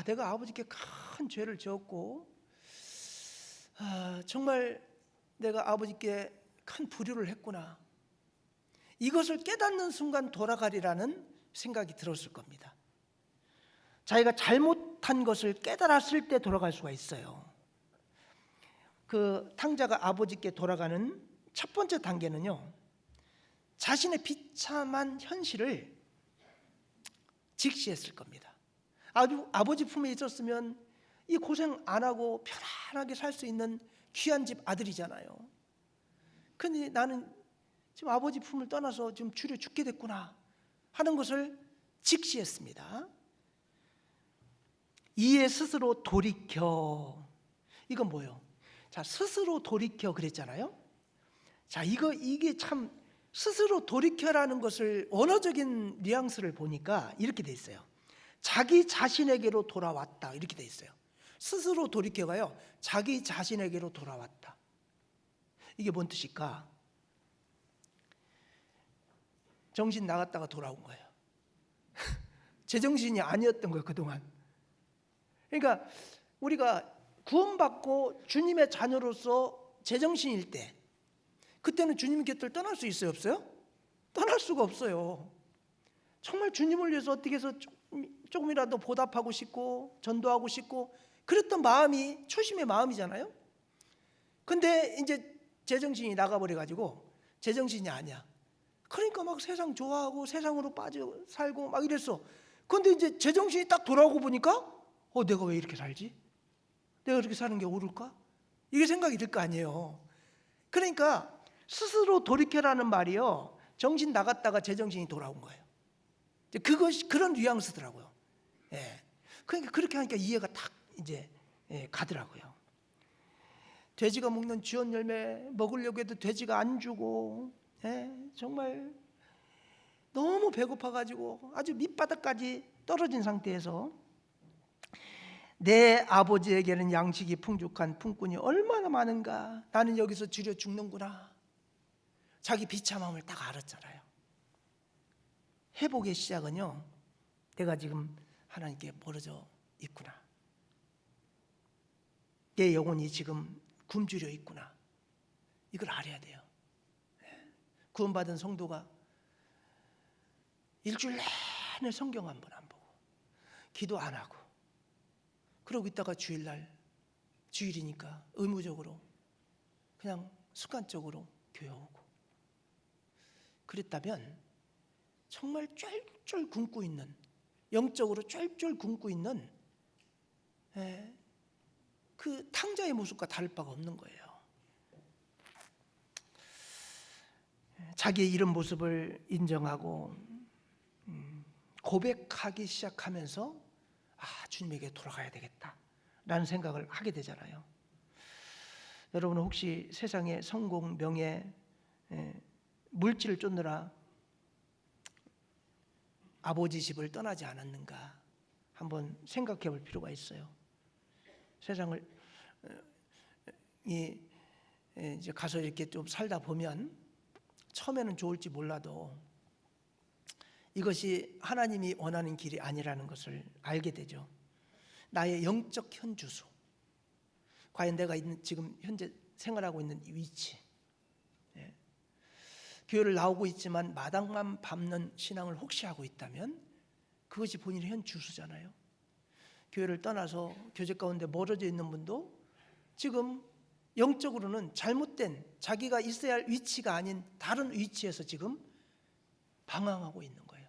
내가 아버지께 큰 죄를 지었고 정말 내가 아버지께 큰 불효를 했구나, 이것을 깨닫는 순간 돌아가리라는 생각이 들었을 겁니다. 자기가 잘못한 것을 깨달았을 때 돌아갈 수가 있어요. 그 탕자가 아버지께 돌아가는 첫 번째 단계는요, 자신의 비참한 현실을 직시했을 겁니다. 아버지 품에 있었으면 이 고생 안 하고 편안하게 살 수 있는 귀한 집 아들이잖아요. 근데 나는 지금 아버지 품을 떠나서 지금 줄여 죽게 됐구나 하는 것을 직시했습니다. 이에 스스로 돌이켜. 이건 뭐예요? 자, 스스로 돌이켜 그랬잖아요. 자, 이게 참, 스스로 돌이켜라는 것을 언어적인 뉘앙스를 보니까 이렇게 돼 있어요. 자기 자신에게로 돌아왔다, 이렇게 돼 있어요. 스스로 돌이켜가요, 자기 자신에게로 돌아왔다. 이게 뭔 뜻일까? 정신 나갔다가 돌아온 거예요. 제정신이 아니었던 거예요, 그동안. 그러니까 우리가 구원받고 주님의 자녀로서 제정신일 때, 그때는 주님 곁을 떠날 수 있어요, 없어요? 떠날 수가 없어요. 정말 주님을 위해서 어떻게 해서 조금이라도 보답하고 싶고 전도하고 싶고 그랬던 마음이 초심의 마음이잖아요. 근데 이제 제정신이 나가버려가지고 제정신이 아니야. 그러니까 막 세상 좋아하고 세상으로 빠져 살고 막 이랬어. 근데 이제 제정신이 딱 돌아오고 보니까 내가 왜 이렇게 살지? 내가 이렇게 사는 게 옳을까? 이게 생각이 들 거 아니에요. 그러니까 스스로 돌이켜라는 말이요, 정신 나갔다가 제정신이 돌아온 거예요. 그것이 그런 뉘앙스더라고요. 예. 그러니까 그렇게 하니까 이해가 딱 이제 가더라고요. 돼지가 먹는 주원 열매 먹으려고 해도 돼지가 안 주고, 정말 너무 배고파가지고 아주 밑바닥까지 떨어진 상태에서 내 아버지에게는 양식이 풍족한 품꾼이 얼마나 많은가, 나는 여기서 줄여 죽는구나. 자기 비참함을 딱 알았잖아요. 회복의 시작은요, 내가 지금 하나님께 멀어져 있구나, 내 영혼이 지금 굶주려 있구나, 이걸 알아야 돼요. 구원받은 성도가 일주일 내내 성경 한 번 안 보고 기도 안 하고 그러고 있다가 주일이니까 의무적으로 그냥 습관적으로 교회 오고, 그랬다면 정말 쫄쫄 굶고 있는, 영적으로 쫄쫄 굶고 있는 그 탕자의 모습과 다를 바가 없는 거예요. 자기의 이런 모습을 인정하고 고백하기 시작하면서 주님에게 돌아가야 되겠다 라는 생각을 하게 되잖아요. 여러분은 혹시 세상의 성공, 명예, 물질을 쫓느라 아버지 집을 떠나지 않았는가 한번 생각해 볼 필요가 있어요. 세상을 이제 가서 이렇게 좀 살다 보면 처음에는 좋을지 몰라도 이것이 하나님이 원하는 길이 아니라는 것을 알게 되죠. 나의 영적 현주소, 과연 내가 지금 현재 생활하고 있는 이 위치, 교회를 나오고 있지만 마당만 밟는 신앙을 혹시 하고 있다면 그것이 본인의 현 주소잖아요. 교회를 떠나서 교제 가운데 멀어져 있는 분도 지금 영적으로는 잘못된 자기가 있어야 할 위치가 아닌 다른 위치에서 지금 방황하고 있는 거예요.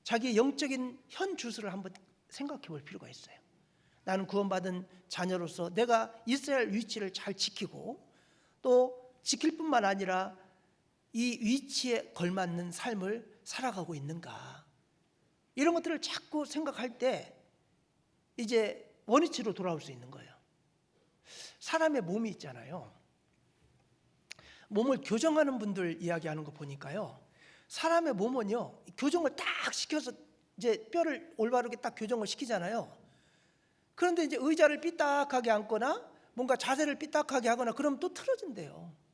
자기의 영적인 현 주소를 한번 생각해 볼 필요가 있어요. 나는 구원받은 자녀로서 내가 있어야 할 위치를 잘 지키고 또 지킬 뿐만 아니라 이 위치에 걸맞는 삶을 살아가고 있는가, 이런 것들을 자꾸 생각할 때 이제 원위치로 돌아올 수 있는 거예요. 사람의 몸이 있잖아요. 몸을 교정하는 분들 이야기하는 거 보니까요, 사람의 몸은요 교정을 딱 시켜서 이제 뼈를 올바르게 딱 교정을 시키잖아요. 그런데 이제 의자를 삐딱하게 앉거나 뭔가 자세를 삐딱하게 하거나 그러면 또 틀어진대요.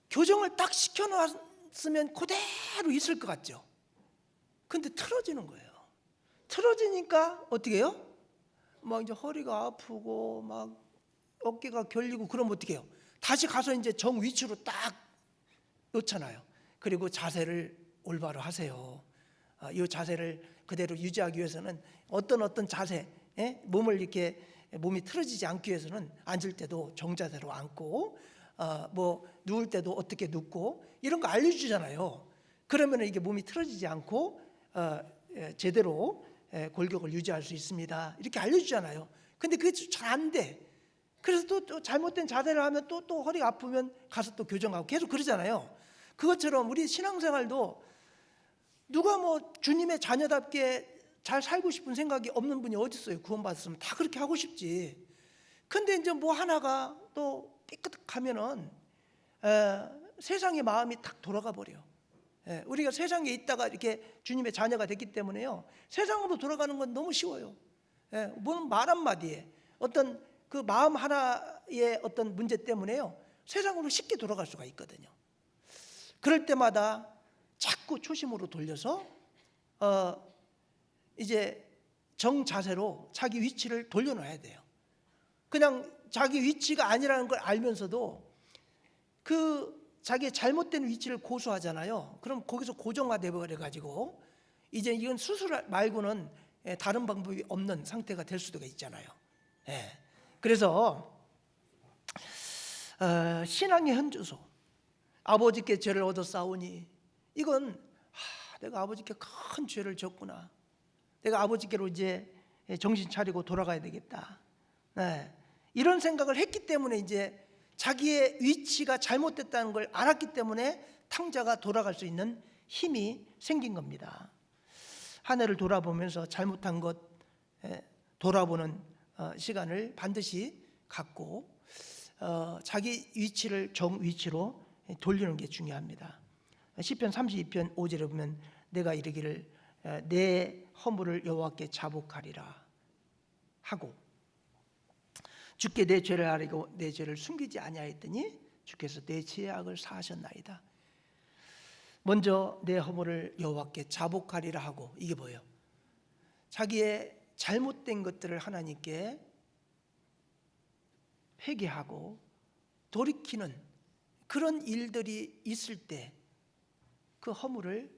교정을 딱 시켜놨으면 그대로 있을 것 같죠. 근데 틀어지는 거예요. 틀어지니까 어떻게 해요? 막 이제 허리가 아프고 막 어깨가 결리고 그러면 어떻게 해요? 다시 가서 이제 정 위치로 딱 놓잖아요. 그리고 자세를 올바로 하세요. 이 자세를 그대로 유지하기 위해서는 어떤 자세, 몸을 이렇게 몸이 틀어지지 않기 위해서는 앉을 때도 정자세로 앉고, 뭐 누울 때도 어떻게 눕고 이런 거 알려주잖아요. 그러면 이게 몸이 틀어지지 않고 제대로 골격을 유지할 수 있습니다. 이렇게 알려주잖아요. 근데 그게 잘 안 돼. 그래서 또 잘못된 자세를 하면 또 허리가 아프면 가서 또 교정하고 계속 그러잖아요. 그것처럼 우리 신앙생활도 누가 뭐 주님의 자녀답게 잘 살고 싶은 생각이 없는 분이 어디 있어요? 구원받았으면 다 그렇게 하고 싶지. 근데 이제 뭐 하나가 또 삐끗하면은 세상의 마음이 탁 돌아가 버려요. 우리가 세상에 있다가 이렇게 주님의 자녀가 됐기 때문에요, 세상으로 돌아가는 건 너무 쉬워요. 뭐 말 한마디에 어떤 그 마음 하나의 어떤 문제 때문에요 세상으로 쉽게 돌아갈 수가 있거든요. 그럴 때마다 자꾸 초심으로 돌려서 이제 정자세로 자기 위치를 돌려놔야 돼요. 그냥 자기 위치가 아니라는 걸 알면서도 그 자기의 잘못된 위치를 고수하잖아요. 그럼 거기서 고정화돼 버려가지고 이제 이건 수술 말고는 다른 방법이 없는 상태가 될 수도 있잖아요. 그래서 신앙의 현주소, 아버지께 죄를 얻어 싸우니, 이건 내가 아버지께 큰 죄를 졌구나, 내가 아버지께로 이제 정신 차리고 돌아가야 되겠다, 이런 생각을 했기 때문에 이제 자기의 위치가 잘못됐다는 걸 알았기 때문에 탕자가 돌아갈 수 있는 힘이 생긴 겁니다. 한 해를 돌아보면서 잘못한 것 돌아보는 시간을 반드시 갖고 자기 위치를 정 위치로 돌리는 게 중요합니다. 시편 32편 5절에 보면 내가 이르기를 내 허물을 여호와께 자복하리라 하고, 주께 내 죄를 아뢰고 내 죄를 숨기지 아니하였더니 주께서 내 죄악을 사하셨나이다. 먼저 내 허물을 여호와께 자복하리라 하고, 이게 뭐예요? 자기의 잘못된 것들을 하나님께 회개하고 돌이키는 그런 일들이 있을 때 그 허물을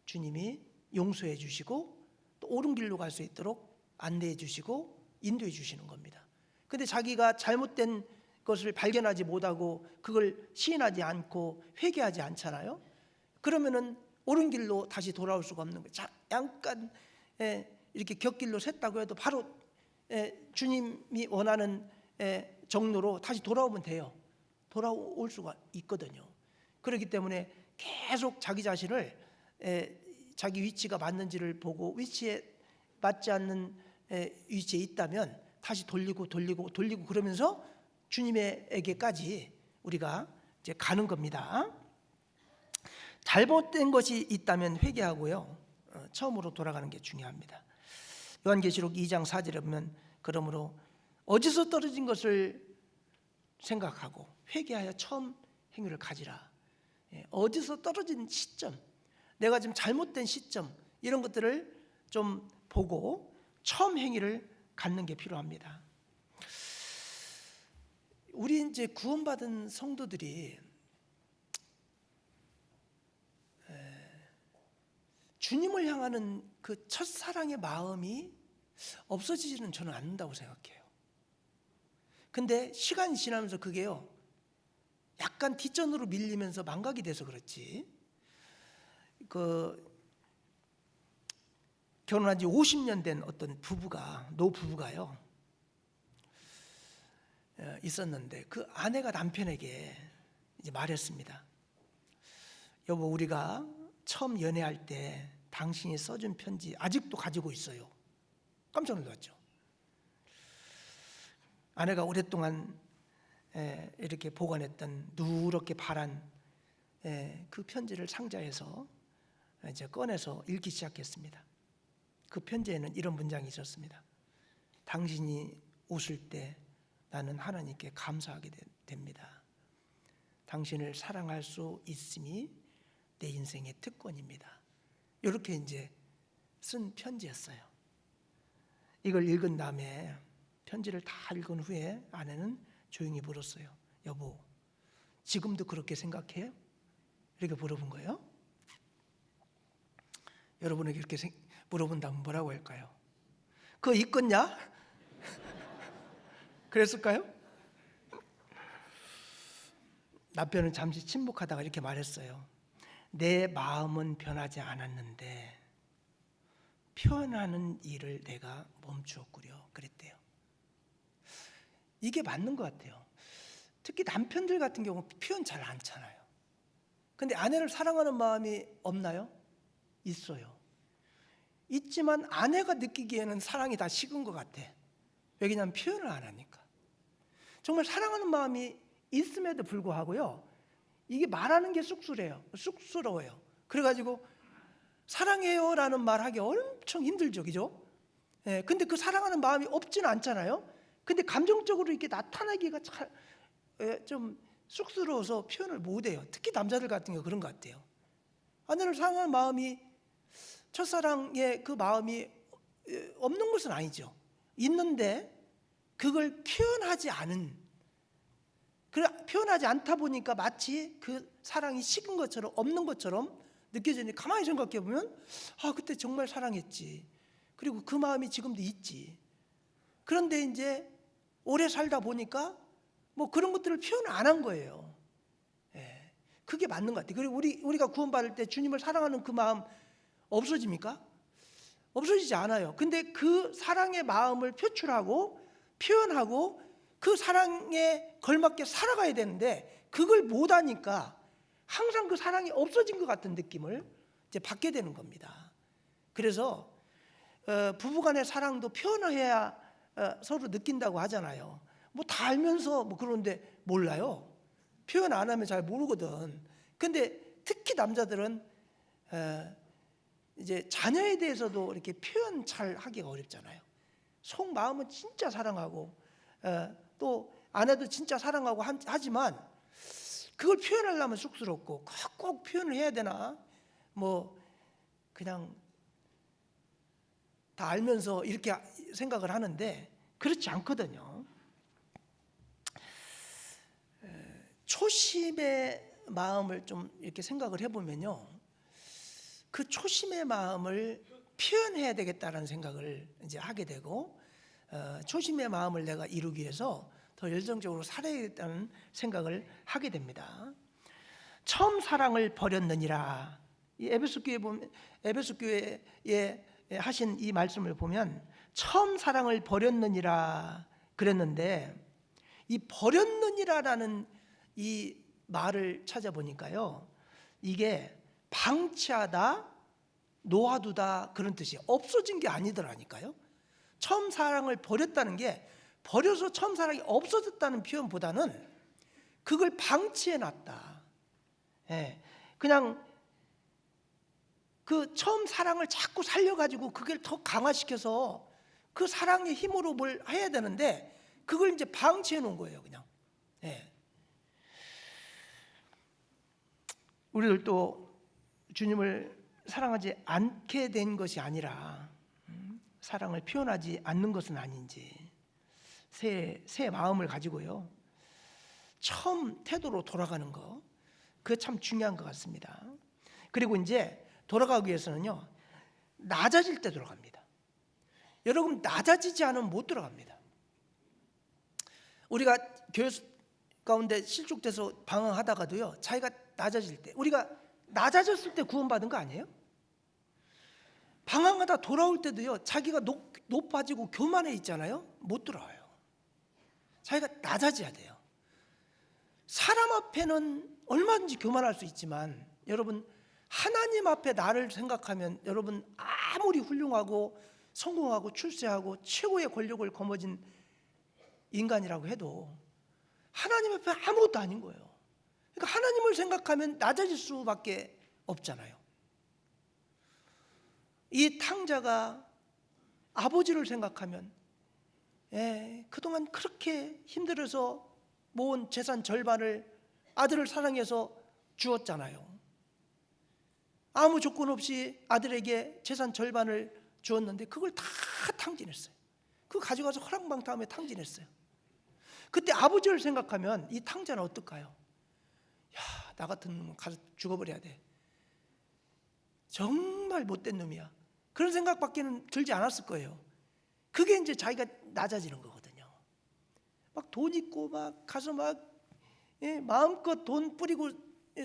주님이 용서해 주시고 또 옳은 길로 갈 수 있도록 안내해 주시고 인도해 주시는 겁니다. 근데 자기가 잘못된 것을 발견하지 못하고 그걸 시인하지 않고 회개하지 않잖아요. 그러면은 옳은 길로 다시 돌아올 수가 없는 거예요. 약간 이렇게 곁길로 샜다고 해도 바로 주님이 원하는 정로로 다시 돌아오면 돼요. 돌아올 수가 있거든요. 그렇기 때문에 계속 자기 자신을 자기 위치가 맞는지를 보고 위치에 맞지 않는 위치에 있다면 다시 돌리고 그러면서 주님에게까지 우리가 이제 가는 겁니다. 잘못된 것이 있다면 회개하고요, 처음으로 돌아가는 게 중요합니다. 요한계시록 2장 4절에 보면 그러므로 어디서 떨어진 것을 생각하고 회개하여 처음 행위를 가지라. 어디서 떨어진 시점, 내가 지금 잘못된 시점, 이런 것들을 좀 보고 처음 행위를 갖는 게 필요합니다. 우리 이제 구원받은 성도들이 주님을 향하는 그 첫사랑의 마음이 없어지지는 저는 않는다고 생각해요. 근데 시간이 지나면서 그게요, 약간 뒷전으로 밀리면서 망각이 돼서 그렇지, 결혼한 지 50년 된 어떤 노부부가요 있었는데, 그 아내가 남편에게 이제 말했습니다. 여보, 우리가 처음 연애할 때 당신이 써준 편지 아직도 가지고 있어요. 깜짝 놀랐죠. 아내가 오랫동안 이렇게 보관했던 누렇게 파란 그 편지를 상자에서 이제 꺼내서 읽기 시작했습니다. 그 편지에는 이런 문장이 있었습니다. 당신이 웃을 때 나는 하나님께 감사하게 됩니다. 당신을 사랑할 수 있음이 내 인생의 특권입니다. 이렇게 이제 쓴 편지였어요. 이걸 읽은 다음에, 편지를 다 읽은 후에 아내는 조용히 물었어요. 여보, 지금도 그렇게 생각해요? 이렇게 물어본 거예요. 여러분에게 이렇게 물어본다면 뭐라고 할까요? 그거 있겠냐? 그랬을까요? 남편은 잠시 침묵하다가 이렇게 말했어요. 내 마음은 변하지 않았는데 표현하는 일을 내가 멈추었구려. 그랬대요. 이게 맞는 것 같아요. 특히 남편들 같은 경우 표현 잘 안 하잖아요. 근데 아내를 사랑하는 마음이 없나요? 있어요. 있지만 아내가 느끼기에는 사랑이 다 식은 것 같아. 왜냐하면 표현을 안 하니까. 정말 사랑하는 마음이 있음에도 불구하고요, 이게 말하는 게 쑥스러워요. 그래가지고 사랑해요 라는 말하기 엄청 힘들죠, 그죠? 근데 그 사랑하는 마음이 없지는 않잖아요. 근데 감정적으로 이렇게 나타나기가 좀 쑥스러워서 표현을 못해요. 특히 남자들 같은 경우 그런 것 같아요. 아내를 사랑하는 마음이, 첫사랑의 그 마음이 없는 것은 아니죠. 있는데 그걸 표현하지 않다 보니까 마치 그 사랑이 식은 것처럼, 없는 것처럼 느껴지는데, 가만히 생각해 보면 그때 정말 사랑했지. 그리고 그 마음이 지금도 있지. 그런데 이제 오래 살다 보니까 뭐 그런 것들을 표현 안 한 거예요. 그게 맞는 것 같아요. 그리고 우리가 구원받을 때 주님을 사랑하는 그 마음 없어집니까? 없어지지 않아요. 근데 그 사랑의 마음을 표출하고 표현하고 그 사랑에 걸맞게 살아가야 되는데, 그걸 못하니까 항상 그 사랑이 없어진 것 같은 느낌을 이제 받게 되는 겁니다. 그래서 부부간의 사랑도 표현을 해야 서로 느낀다고 하잖아요. 뭐 다 알면서 뭐 그런데 몰라요. 표현 안 하면 잘 모르거든. 근데 특히 남자들은 이제 자녀에 대해서도 이렇게 표현 잘 하기가 어렵잖아요. 속마음은 진짜 사랑하고 또 아내도 진짜 사랑하고 하지만 그걸 표현하려면 쑥스럽고, 꼭 표현을 해야 되나, 뭐 그냥 다 알면서 이렇게 생각을 하는데 그렇지 않거든요. 초심의 마음을 좀 이렇게 생각을 해보면요, 그 초심의 마음을 표현해야 되겠다라는 생각을 이제 하게 되고, 초심의 마음을 내가 이루기 위해서 더 열정적으로 살아야겠다는 생각을 하게 됩니다. 처음 사랑을 버렸느니라. 이 에베소 교회에 하신 이 말씀을 보면 처음 사랑을 버렸느니라 그랬는데, 이 버렸느니라라는 이 말을 찾아보니까요, 이게 방치하다, 놓아두다 그런 뜻이에요. 없어진 게 아니더라니까요. 처음 사랑을 버렸다는 게 버려서 처음 사랑이 없어졌다는 표현보다는 그걸 방치해놨다. 그냥 그 처음 사랑을 자꾸 살려가지고 그걸 더 강화시켜서 그 사랑의 힘으로 뭘 해야 되는데 그걸 이제 방치해 놓은 거예요, 그냥. 우리들도 주님을 사랑하지 않게 된 것이 아니라 사랑을 표현하지 않는 것은 아닌지, 새 마음을 가지고요, 처음 태도로 돌아가는 거, 그게 참 중요한 것 같습니다. 그리고 이제 돌아가기 위해서는요, 낮아질 때 들어갑니다. 여러분, 낮아지지 않으면 못 들어갑니다. 우리가 교회 가운데 실족돼서 방황하다가도요, 자기가 낮아질 때, 우리가 낮아졌을 때 구원받은 거 아니에요? 방황하다 돌아올 때도요, 자기가 높아지고 교만해 있잖아요. 못 들어와요. 자기가 낮아져야 돼요. 사람 앞에는 얼마든지 교만할 수 있지만, 여러분, 하나님 앞에 나를 생각하면, 여러분, 아무리 훌륭하고 성공하고 출세하고 최고의 권력을 거머쥔 인간이라고 해도 하나님 앞에 아무것도 아닌 거예요. 그러니까 하나님을 생각하면 낮아질 수밖에 없잖아요. 이 탕자가 아버지를 생각하면, 그동안 그렇게 힘들어서 모은 재산 절반을 아들을 사랑해서 주었잖아요. 아무 조건 없이 아들에게 재산 절반을 주었는데 그걸 다 탕진했어요. 그거 가져가서 허랑방탕하며 탕진했어요. 그때 아버지를 생각하면 이 탕자는 어떨까요? 야, 나 같은 놈은 가서 죽어버려야 돼. 정말 못된 놈이야. 그런 생각밖에는 들지 않았을 거예요. 그게 이제 자기가 낮아지는 거거든요. 막 돈 있고 막 가서 막 마음껏 돈 뿌리고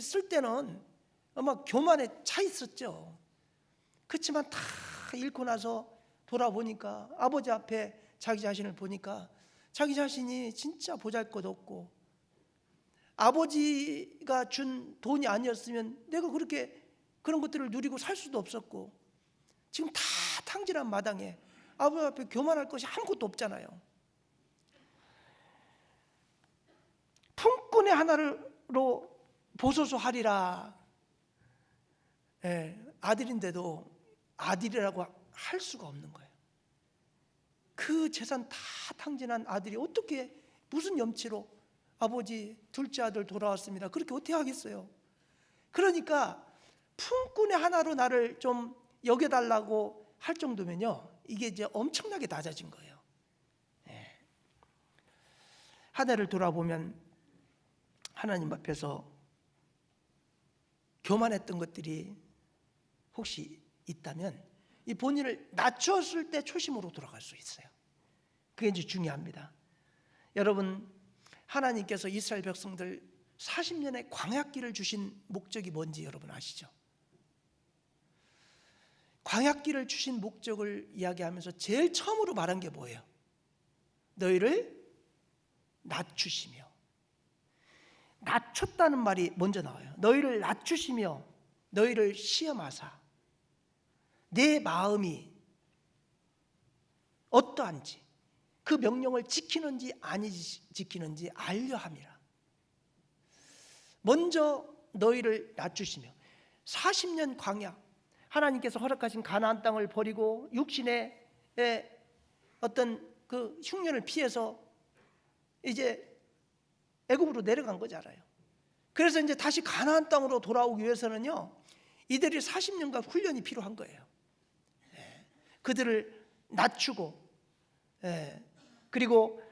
쓸 때는 아마 교만에 차 있었죠. 그렇지만 다 잃고 나서 돌아보니까, 아버지 앞에 자기 자신을 보니까 자기 자신이 진짜 보잘것없고, 아버지가 준 돈이 아니었으면 내가 그렇게 그런 것들을 누리고 살 수도 없었고, 지금 다 탕진한 마당에 아버지 앞에 교만할 것이 아무것도 없잖아요. 품꾼의 하나로 보소서 하리라. 아들인데도 아들이라고 할 수가 없는 거예요. 그 재산 다 탕진한 아들이 어떻게, 무슨 염치로 아버지 둘째 아들 돌아왔습니다, 그렇게 어떻게 하겠어요? 그러니까 품꾼의 하나로 나를 좀 여겨달라고 할 정도면요, 이게 이제 엄청나게 낮아진 거예요. 한 해를 돌아보면 하나님 앞에서 교만했던 것들이 혹시 있다면 이 본인을 낮추었을 때 초심으로 돌아갈 수 있어요. 그게 이제 중요합니다. 여러분, 하나님께서 이스라엘 백성들 40년의 광야길을 주신 목적이 뭔지 여러분 아시죠? 광야길을 주신 목적을 이야기하면서 제일 처음으로 말한 게 뭐예요? 너희를 낮추시며. 낮췄다는 말이 먼저 나와요. 너희를 낮추시며 너희를 시험하사 내 마음이 어떠한지, 그 명령을 지키는지 아니 지키는지 알려 함이라. 먼저 너희를 낮추시며, 40년 광야, 하나님께서 허락하신 가나안 땅을 버리고 육신의 어떤 그 흉년을 피해서 이제 애굽으로 내려간 거잖아요. 그래서 이제 다시 가나안 땅으로 돌아오기 위해서는요, 이들이 40년간 훈련이 필요한 거예요. 그들을 낮추고, 그리고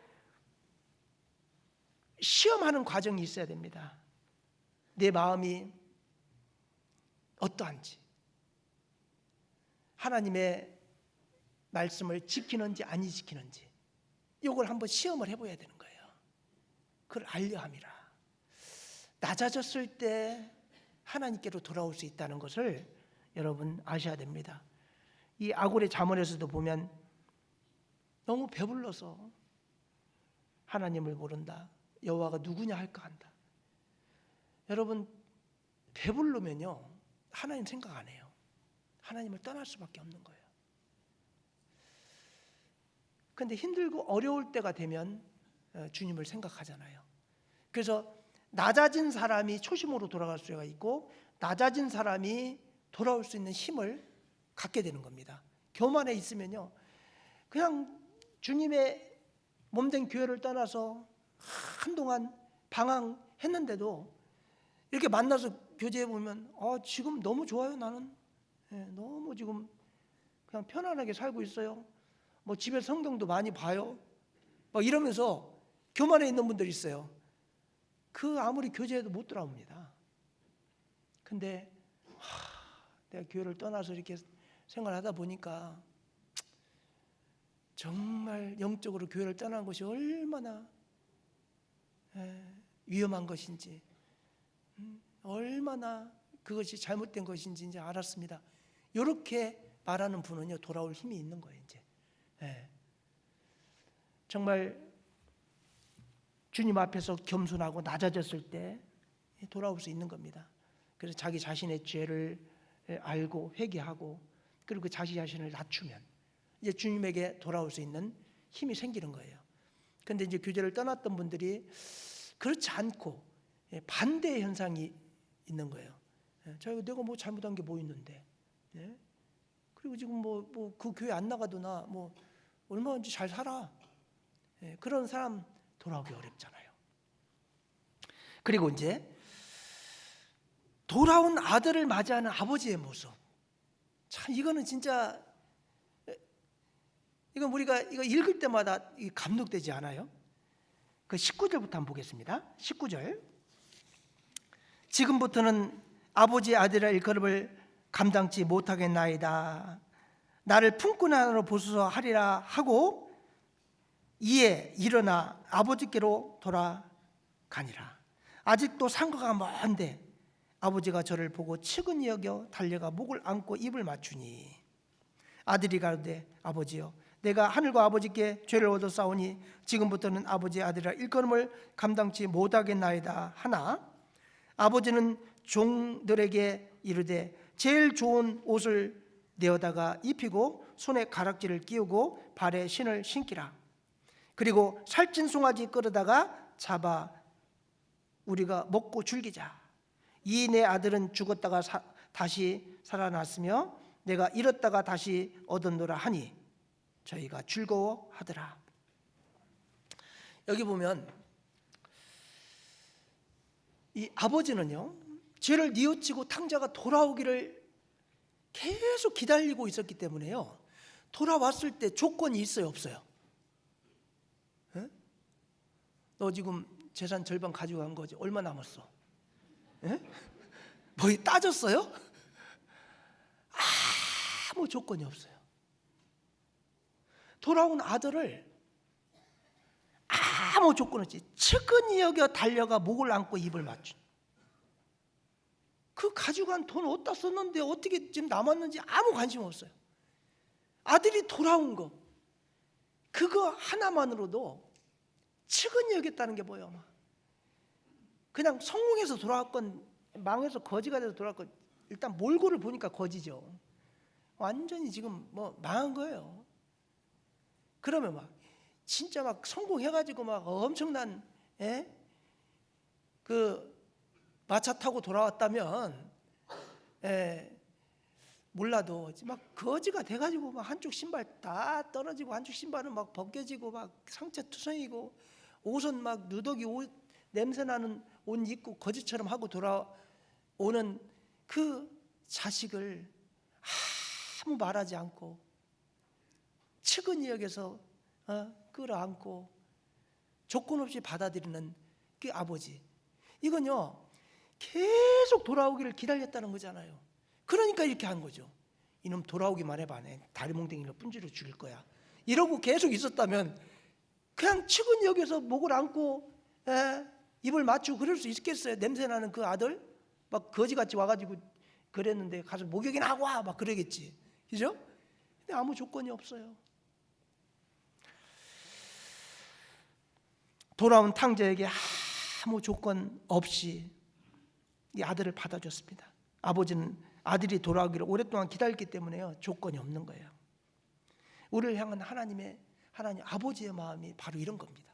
시험하는 과정이 있어야 됩니다. 내 마음이 어떠한지, 하나님의 말씀을 지키는지 아니 지키는지, 이걸 한번 시험을 해봐야 되는 거예요. 그걸 알려 함이라. 낮아졌을 때 하나님께로 돌아올 수 있다는 것을 여러분 아셔야 됩니다. 이 아골의 잠언에서도 보면 너무 배불러서 하나님을 모른다, 여호와가 누구냐 할까 한다. 여러분, 배불르면요 하나님 생각 안 해요. 하나님을 떠날 수밖에 없는 거예요. 그런데 힘들고 어려울 때가 되면 주님을 생각하잖아요. 그래서 낮아진 사람이 초심으로 돌아갈 수가 있고, 낮아진 사람이 돌아올 수 있는 힘을 갖게 되는 겁니다. 교만에 있으면요, 그냥 주님의 몸된 교회를 떠나서 한동안 방황했는데도 이렇게 만나서 교제해 보면 지금 너무 좋아요. 나는 너무 지금 그냥 편안하게 살고 있어요. 뭐 집에 성경도 많이 봐요. 막 이러면서 교만에 있는 분들이 있어요. 그 아무리 교제해도 못 돌아옵니다. 근데 내가 교회를 떠나서 이렇게 생활하다 보니까 정말 영적으로 교회를 떠난 것이 얼마나 위험한 것인지, 얼마나 그것이 잘못된 것인지 이제 알았습니다. 이렇게 말하는 분은요, 돌아올 힘이 있는 거예요. 이제 정말 주님 앞에서 겸손하고 낮아졌을 때 돌아올 수 있는 겁니다. 그래서 자기 자신의 죄를 알고 회개하고, 그리고 자기 자신을 낮추면 이제 주님에게 돌아올 수 있는 힘이 생기는 거예요. 그런데 이제 교제를 떠났던 분들이 그렇지 않고 반대의 현상이 있는 거예요. 내가 뭐 잘못한 게 뭐 있는데, 그리고 지금 뭐 그 교회 안 나가도 나 뭐 얼마든지 잘 살아. 그런 사람 돌아오기 어렵잖아요. 그리고 이제 돌아온 아들을 맞이하는 아버지의 모습, 참 이거는 진짜, 이건 우리가 이거 읽을 때마다 감동되지 않아요? 그 19절부터 한번 보겠습니다. 19절. 지금부터는 아버지의 아들이라 일컬음을 감당치 못하겠나이다. 나를 품꾼 안으로 보소서 하리라 하고 이에 일어나 아버지께로 돌아가니라. 아직도 상거가 먼데 아버지가 저를 보고 측은히 여겨 달려가 목을 안고 입을 맞추니 아들이 가로되 아버지여 내가 하늘과 아버지께 죄를 얻어 싸우니 지금부터는 아버지의 아들이라 일컬음을 감당치 못하겠나이다 하나 아버지는 종들에게 이르되 제일 좋은 옷을 내어다가 입히고 손에 가락지를 끼우고 발에 신을 신기라. 그리고 살찐 송아지 끌어다가 잡아 우리가 먹고 즐기자. 이 내 아들은 죽었다가 다시 살아났으며 내가 잃었다가 다시 얻었노라 하니 저희가 즐거워하더라. 여기 보면 이 아버지는요, 죄를 뉘우치고 탕자가 돌아오기를 계속 기다리고 있었기 때문에요, 돌아왔을 때 조건이 있어요, 없어요? 너 지금 재산 절반 가져간 거지? 얼마 남았어? 뭐 따졌어요? 아무 조건이 없어요. 돌아온 아들을 아무 조건 없이 측은히 여겨 달려가 목을 안고 입을 맞춘. 그 가져간 돈 어디다 썼는데 어떻게 지금 남았는지 아무 관심 없어요. 아들이 돌아온 거, 그거 하나만으로도 측은히 여겼다는 게 뭐예요? 그냥 성공해서 돌아왔건 망해서 거지가 돼서 돌아왔건 일단 몰골을 보니까 거지죠. 완전히 지금 뭐 망한 거예요. 그러면 막 진짜 막 성공해가지고 막 엄청난 그 마차 타고 돌아왔다면 몰라도 막 거지가 돼가지고 막 한쪽 신발 다 떨어지고 한쪽 신발은 막 벗겨지고 막 상처투성이고 옷은 막 누더기 옷 냄새나는 옷 입고 거지처럼 하고 돌아오는 그 자식을 아무 말하지 않고 측은히 여겨서 끌어안고 조건 없이 받아들이는 그 아버지, 이건요 계속 돌아오기를 기다렸다는 거잖아요. 그러니까 이렇게 한 거죠. 이놈 돌아오기만 해봐, 내 다리 몽둥이를 분지로 죽일 거야, 이러고 계속 있었다면 그냥 측은히 여겨서 목을 안고 입을 맞추고 그럴 수 있겠어요? 냄새나는 그 아들 막 거지같이 와가지고 그랬는데 가서 목욕이나 하고 와 막 그러겠지, 그죠? 근데 아무 조건이 없어요. 돌아온 탕자에게 아무 조건 없이 이 아들을 받아줬습니다. 아버지는 아들이 돌아오기를 오랫동안 기다렸기 때문에요, 조건이 없는 거예요. 우리를 향한 하나님 아버지의 마음이 바로 이런 겁니다.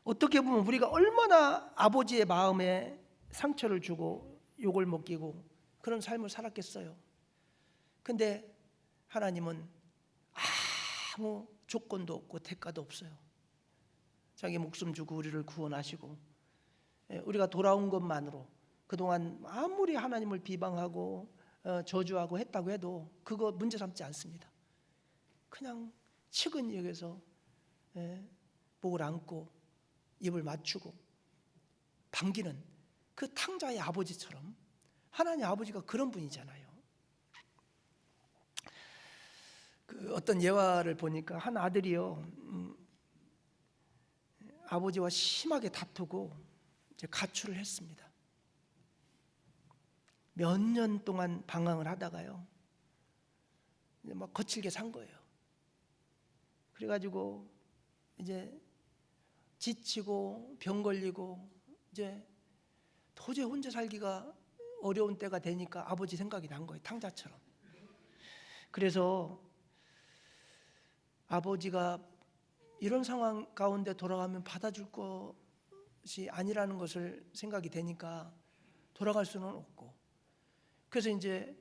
어떻게 보면 우리가 얼마나 아버지의 마음에 상처를 주고 욕을 먹이고 그런 삶을 살았겠어요. 근데 하나님은 아무 조건도 없고 대가도 없어요. 자기 목숨 주고 우리를 구원하시고, 우리가 돌아온 것만으로 그동안 아무리 하나님을 비방하고 저주하고 했다고 해도 그거 문제 삼지 않습니다. 그냥 측은히 여겨서 목을 안고 입을 맞추고 반기는 그 탕자의 아버지처럼, 하나님 아버지가 그런 분이잖아요. 그 어떤 예화를 보니까 한 아들이요, 아버지와 심하게 다투고 이제 가출을 했습니다. 몇 년 동안 방황을 하다가요, 이제 막 거칠게 산 거예요. 그래가지고 이제 지치고 병 걸리고 이제 도저히 혼자 살기가 어려운 때가 되니까 아버지 생각이 난 거예요, 탕자처럼. 그래서 아버지가 이런 상황 가운데 돌아가면 받아줄 것이 아니라는 것을 생각이 되니까 돌아갈 수는 없고, 그래서 이제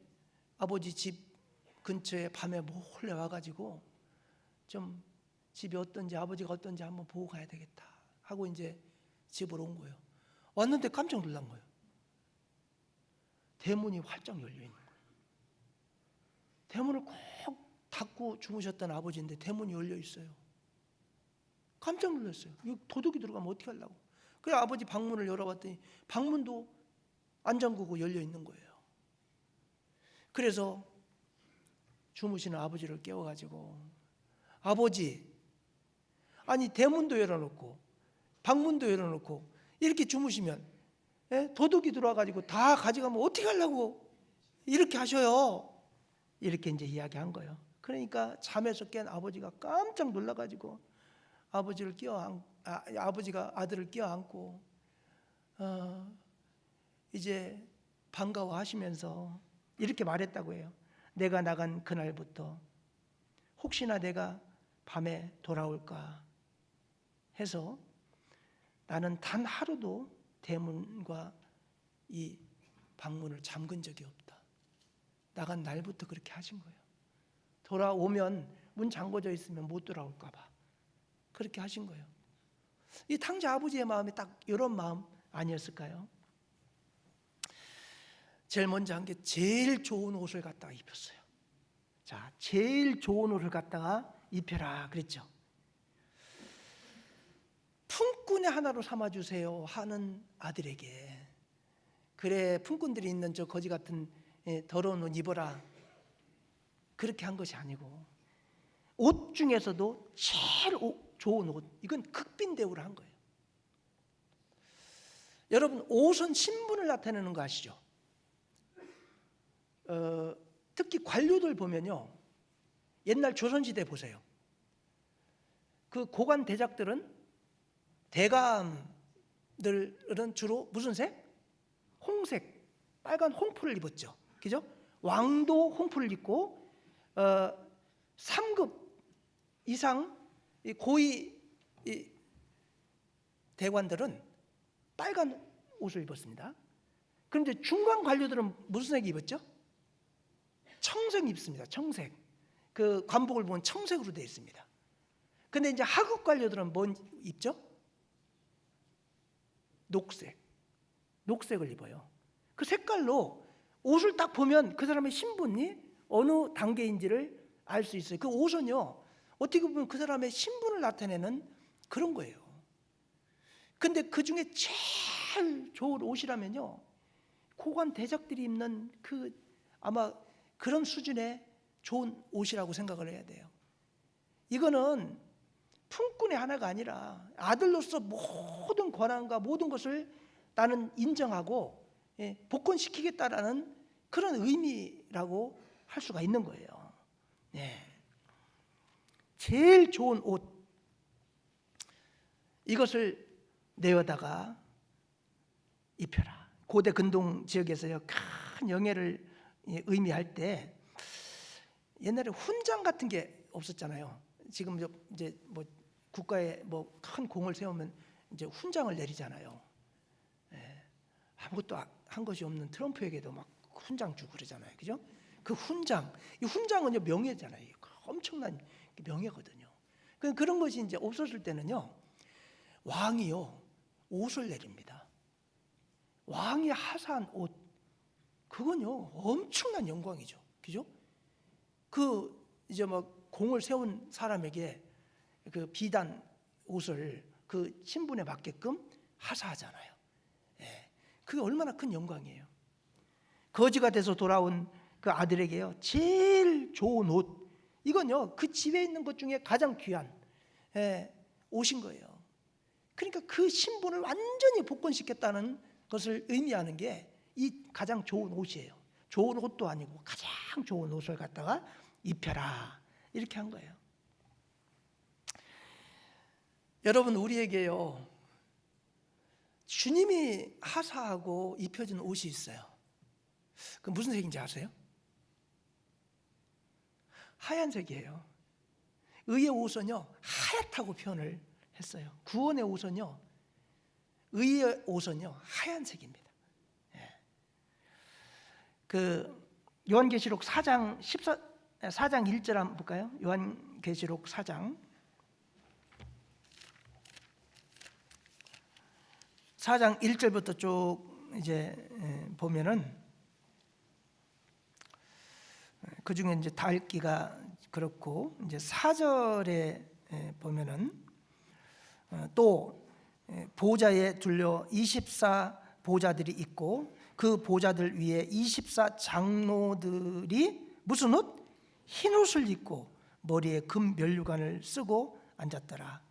아버지 집 근처에 밤에 몰래 와가지고 좀 집이 어떤지, 아버지가 어떤지 한번 보고 가야 되겠다 하고 이제 집으로 온 거예요. 왔는데 깜짝 놀란 거예요. 대문이 활짝 열려 있는 거예요. 대문을 꼭 닫고 주무셨던 아버지인데 대문이 열려 있어요. 깜짝 놀랐어요. 이거 도둑이 들어가면 어떻게 하려고. 그래서 아버지 방문을 열어봤더니 방문도 안 잠그고 열려 있는 거예요. 그래서 주무시는 아버지를 깨워가지고, 아버지, 아니 대문도 열어놓고 방문도 열어놓고 이렇게 주무시면 도둑이 들어와가지고 다 가져가면 어떻게 하려고 이렇게 하셔요. 이렇게 이제 이야기한 거예요. 그러니까 잠에서 깬 아버지가 깜짝 놀라가지고 아버지가 아들을 껴안고 이제 반가워하시면서 이렇게 말했다고 해요. 내가 나간 그날부터 혹시나 내가 밤에 돌아올까 해서 나는 단 하루도 대문과 이 방문을 잠근 적이 없다. 나간 날부터 그렇게 하신 거예요. 돌아오면 문 잠궈져 있으면 못 돌아올까 봐 그렇게 하신 거예요. 이 탕자 아버지의 마음이 딱 이런 마음 아니었을까요? 제일 먼저 한 게 제일 좋은 옷을 갖다가 입혔어요. 자, 제일 좋은 옷을 갖다가 입혀라 그랬죠. 품꾼의 하나로 삼아주세요 하는 아들에게, 그래 품꾼들이 있는 저 거지 같은 더러운 옷 입어라 그렇게 한 것이 아니고, 옷 중에서도 제일 좋은 옷, 이건 극빈 대우를 한 거예요. 여러분, 옷은 신분을 나타내는 거 아시죠? 특히 관료들 보면요, 옛날 조선시대 보세요. 그 고관 대작들은, 대감들은 주로 무슨 색? 홍색, 빨간 홍포를 입었죠. 그죠? 왕도 홍포를 입고 3급 이상 고위 대관들은 빨간 옷을 입었습니다. 그런데 중간 관료들은 무슨 색 입었죠? 청색 입습니다. 청색. 그 관복을 보면 청색으로 되어 있습니다. 근데 이제 하급 관료들은 뭔 입죠? 녹색. 녹색을 입어요. 그 색깔로 옷을 딱 보면 그 사람의 신분이 어느 단계인지를 알 수 있어요. 그 옷은요, 어떻게 보면 그 사람의 신분을 나타내는 그런 거예요. 근데 그 중에 제일 좋은 옷이라면요, 고관 대작들이 입는 그 아마 그런 수준의 좋은 옷이라고 생각을 해야 돼요. 이거는 품꾼의 하나가 아니라 아들로서 모든 권한과 모든 것을 나는 인정하고 복권시키겠다라는 그런 의미라고 할 수가 있는 거예요. 제일 좋은 옷, 이것을 내어다가 입혀라. 고대 근동 지역에서요, 큰 영예를 의미할 때 옛날에 훈장 같은 게 없었잖아요. 지금 이제 뭐 국가에 뭐 큰 공을 세우면 이제 훈장을 내리잖아요. 아무것도 한 것이 없는 트럼프에게도 막 훈장 주고 그러잖아요. 그죠? 그 훈장, 이 훈장은요 명예잖아요. 엄청난 명예거든요. 그런 것이 이제 없었을 때는요, 왕이요 옷을 내립니다. 왕이 하사한 옷, 그건요 엄청난 영광이죠. 그죠? 그 이제 막 공을 세운 사람에게 그 비단 옷을 그 신분에 맞게끔 하사하잖아요. 그게 얼마나 큰 영광이에요. 거지가 돼서 돌아온 그 아들에게요, 제일 좋은 옷, 이건요, 그 집에 있는 것 중에 가장 귀한 옷인 거예요. 그러니까 그 신분을 완전히 복권시켰다는 것을 의미하는 게 이 가장 좋은 옷이에요. 좋은 옷도 아니고 가장 좋은 옷을 갖다가 입혀라, 이렇게 한 거예요. 여러분, 우리에게요, 주님이 하사하고 입혀준 옷이 있어요. 그 무슨 색인지 아세요? 하얀색이에요. 의의 옷은요, 하얗다고 표현을 했어요. 구원의 옷은요, 의의 옷은요, 하얀색입니다. 그 요한계시록 4장 1절 한번 볼까요? 요한계시록 4장 1절부터 쭉 이제 보면은, 그 중에 이제 닳기가 그렇고, 이제 4절에 보면은 또 보좌에 둘려 24 보좌들이 있고 그 보좌들 위에 24 장로들이 무슨 옷? 흰 옷을 입고 머리에 금 면류관을 쓰고 앉았더라.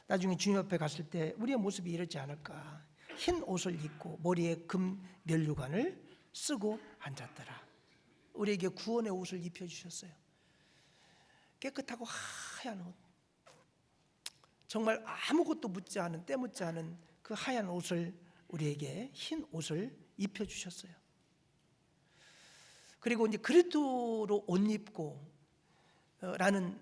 나중에 주님 앞에 갔을 때 우리의 모습이 이렇지 않을까? 흰 옷을 입고 머리에 금 면류관을 쓰고 앉았더라. 우리에게 구원의 옷을 입혀주셨어요. 깨끗하고 하얀 옷, 정말 아무것도 묻지 않은, 때묻지 않은 그 하얀 옷을, 우리에게 흰 옷을 입혀주셨어요. 그리고 이제 그리스도로 옷 입고 라는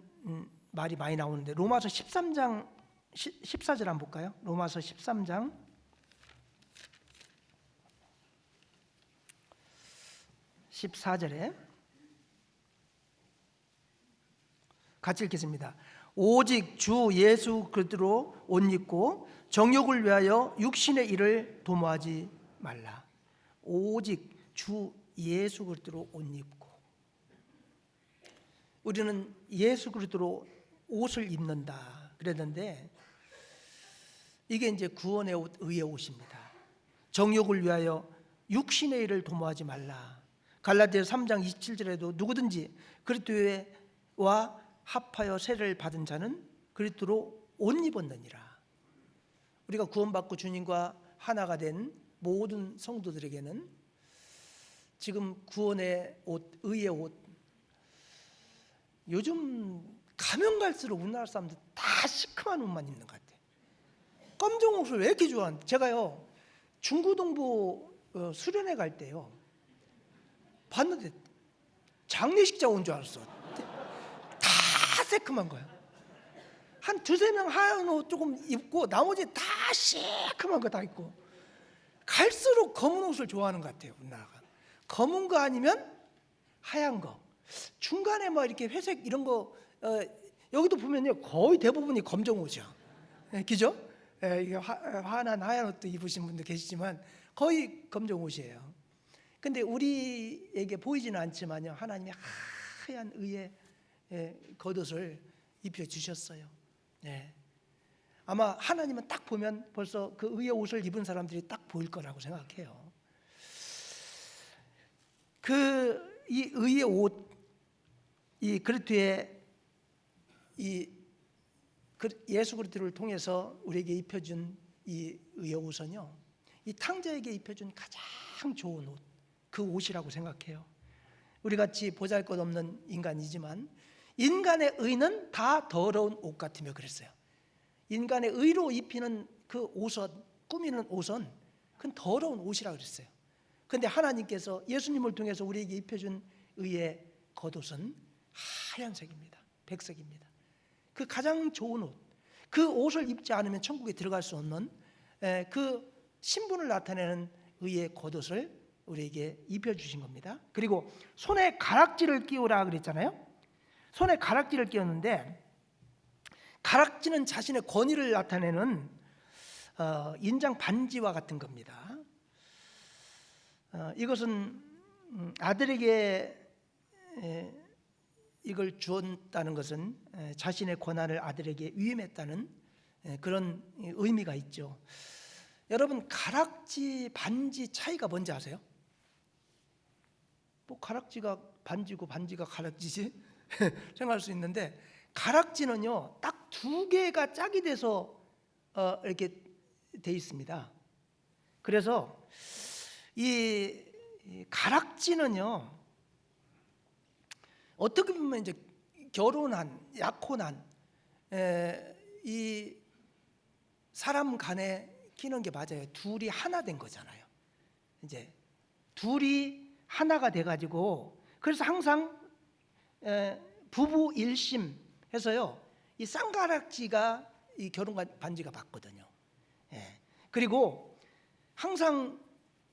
말이 많이 나오는데, 로마서 13장 14절 한번 볼까요? 로마서 13장 14절에 같이 읽겠습니다. 오직 주 예수 그리스도로 옷 입고 정욕을 위하여 육신의 일을 도모하지 말라. 오직 주 예수 그리스도로 옷 입고, 우리는 예수 그리스도로 옷을 입는다 그랬는데, 이게 이제 구원의 옷, 의의 옷입니다. 정욕을 위하여 육신의 일을 도모하지 말라. 갈라디아서 3장 27절에도 누구든지 그리스도와 합하여 세례를 받은 자는 그리스도로 옷 입었느니라. 우리가 구원받고 주님과 하나가 된 모든 성도들에게는 지금 구원의 옷, 의의 옷, 요즘 가면 갈수록 우리나라 사람들 다 시큼한 옷만 입는 것 같아요. 검정 옷을 왜 이렇게 좋아하는데, 제가요 중구동부 수련회 갈 때요 봤는데 장례식장 온 줄 알았어. 다 새큼한 거야. 한 두세 명 하얀 옷 조금 입고 나머지 다 시큼한 거 다 입고, 갈수록 검은 옷을 좋아하는 것 같아요. 우리나라가 검은 거 아니면 하얀 거, 중간에 뭐 이렇게 회색 이런 거, 여기도 보면요 거의 대부분이 검정 옷이야. 그죠? 이게 환한 하얀 옷도 입으신 분들 계시지만 거의 검정 옷이에요. 근데 우리에게 보이지는 않지만요, 하나님이 하얀 의의 겉옷을 입혀 주셨어요. 아마 하나님은 딱 보면 벌써 그 의의 옷을 입은 사람들이 딱 보일 거라고 생각해요. 이 의의 옷, 이 그리스도의 이 예수 그리스도를 통해서 우리에게 입혀준 이 의의 옷은요, 이 탕자에게 입혀준 가장 좋은 옷, 그 옷이라고 생각해요. 우리 같이 보잘것없는 인간이지만 인간의 의는 다 더러운 옷 같으며 그랬어요. 인간의 의로 입히는 그 옷은, 꾸미는 옷은 그건 더러운 옷이라고 그랬어요. 그런데 하나님께서 예수님을 통해서 우리에게 입혀준 의의 겉옷은 하얀색입니다. 백색입니다. 그 가장 좋은 옷, 그 옷을 입지 않으면 천국에 들어갈 수 없는 그 신분을 나타내는 의의 겉옷을 우리에게 입혀주신 겁니다. 그리고 손에 가락지를 끼우라 그랬잖아요. 손에 가락지를 끼웠는데, 가락지는 자신의 권위를 나타내는 인장 반지와 같은 겁니다. 이것은 아들에게 이걸 주었다는 것은 자신의 권한을 아들에게 위임했다는 그런 의미가 있죠. 여러분, 가락지, 반지 차이가 뭔지 아세요? 뭐 가락지가 반지고 반지가 가락지지? 생각할 수 있는데, 가락지는요 딱 두 개가 짝이 돼서 이렇게 돼 있습니다. 그래서 이 가락지는요 어떻게 보면 이제 결혼한, 약혼한 이 사람 간에 끼는 게 맞아요. 둘이 하나 된 거잖아요. 이제 둘이 하나가 돼가지고, 그래서 항상 부부 일심 해서요 이 쌍가락지가 이 결혼 반지가 맞거든요. 그리고 항상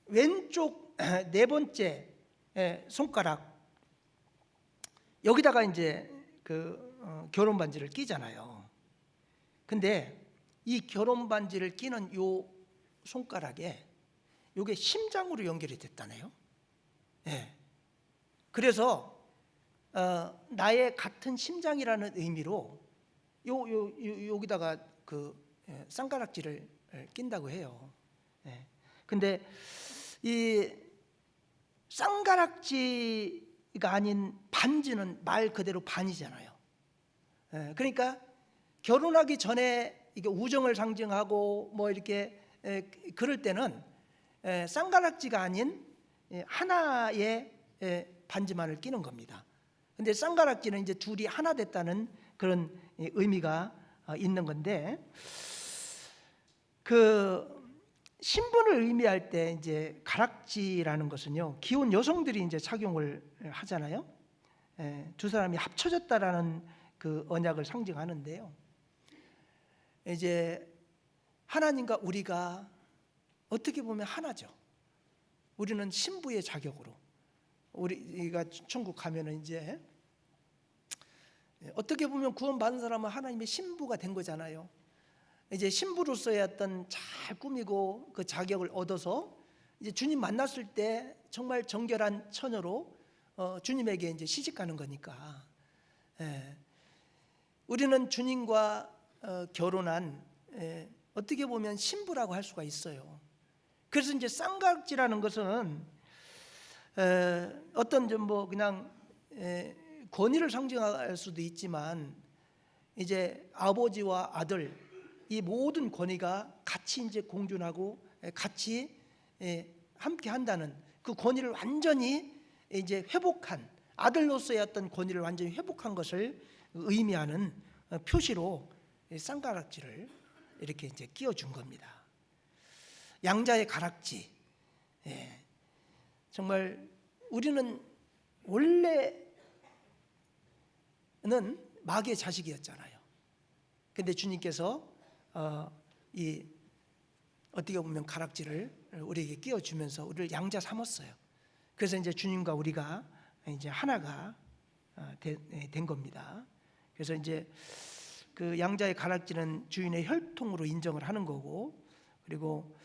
왼쪽 네 번째 손가락 여기다가 이제 그 결혼 반지를 끼잖아요. 근데 이 결혼 반지를 끼는 요 손가락에 요게 심장으로 연결이 됐다네요. 그래서 나의 같은 심장이라는 의미로 여기다가 그 쌍가락지를 낀다고 해요. 근데 이 쌍가락지가 아닌 반지는 말 그대로 반이잖아요. 그러니까 결혼하기 전에 이게 우정을 상징하고 뭐 이렇게 그럴 때는 쌍가락지가 아닌 하나의 반지만을 끼는 겁니다. 근데 쌍가락지는 이제 둘이 하나 됐다는 그런 의미가 있는 건데, 그 신분을 의미할 때 이제 가락지라는 것은요 기혼 여성들이 이제 착용을 하잖아요. 두 사람이 합쳐졌다라는 그 언약을 상징하는데요. 이제 하나님과 우리가 어떻게 보면 하나죠. 우리는 신부의 자격으로 우리가 천국 가면은 이제 어떻게 보면 구원받은 사람은 하나님의 신부가 된 거잖아요. 이제 신부로서의 어떤 잘 꾸미고 그 자격을 얻어서 이제 주님 만났을 때 정말 정결한 처녀로 주님에게 이제 시집가는 거니까. 우리는 주님과 결혼한 어떻게 보면 신부라고 할 수가 있어요. 그래서 이제 쌍가락지라는 것은 어떤 좀 뭐 그냥 권위를 상징할 수도 있지만, 이제 아버지와 아들 이 모든 권위가 같이 이제 공존하고 같이 함께 한다는 그 권위를 완전히 이제 회복한, 아들로서의 어떤 권위를 완전히 회복한 것을 의미하는 표시로 쌍가락지를 이렇게 이제 끼워준 겁니다. 양자의 가락지. 정말 우리는 원래는 마귀의 자식이었잖아요. 근데 주님께서 이 어떻게 보면 가락지를 우리에게 끼워주면서 우리를 양자 삼았어요. 그래서 이제 주님과 우리가 이제 하나가 된 겁니다. 그래서 이제 그 양자의 가락지는 주인의 혈통으로 인정을 하는 거고, 그리고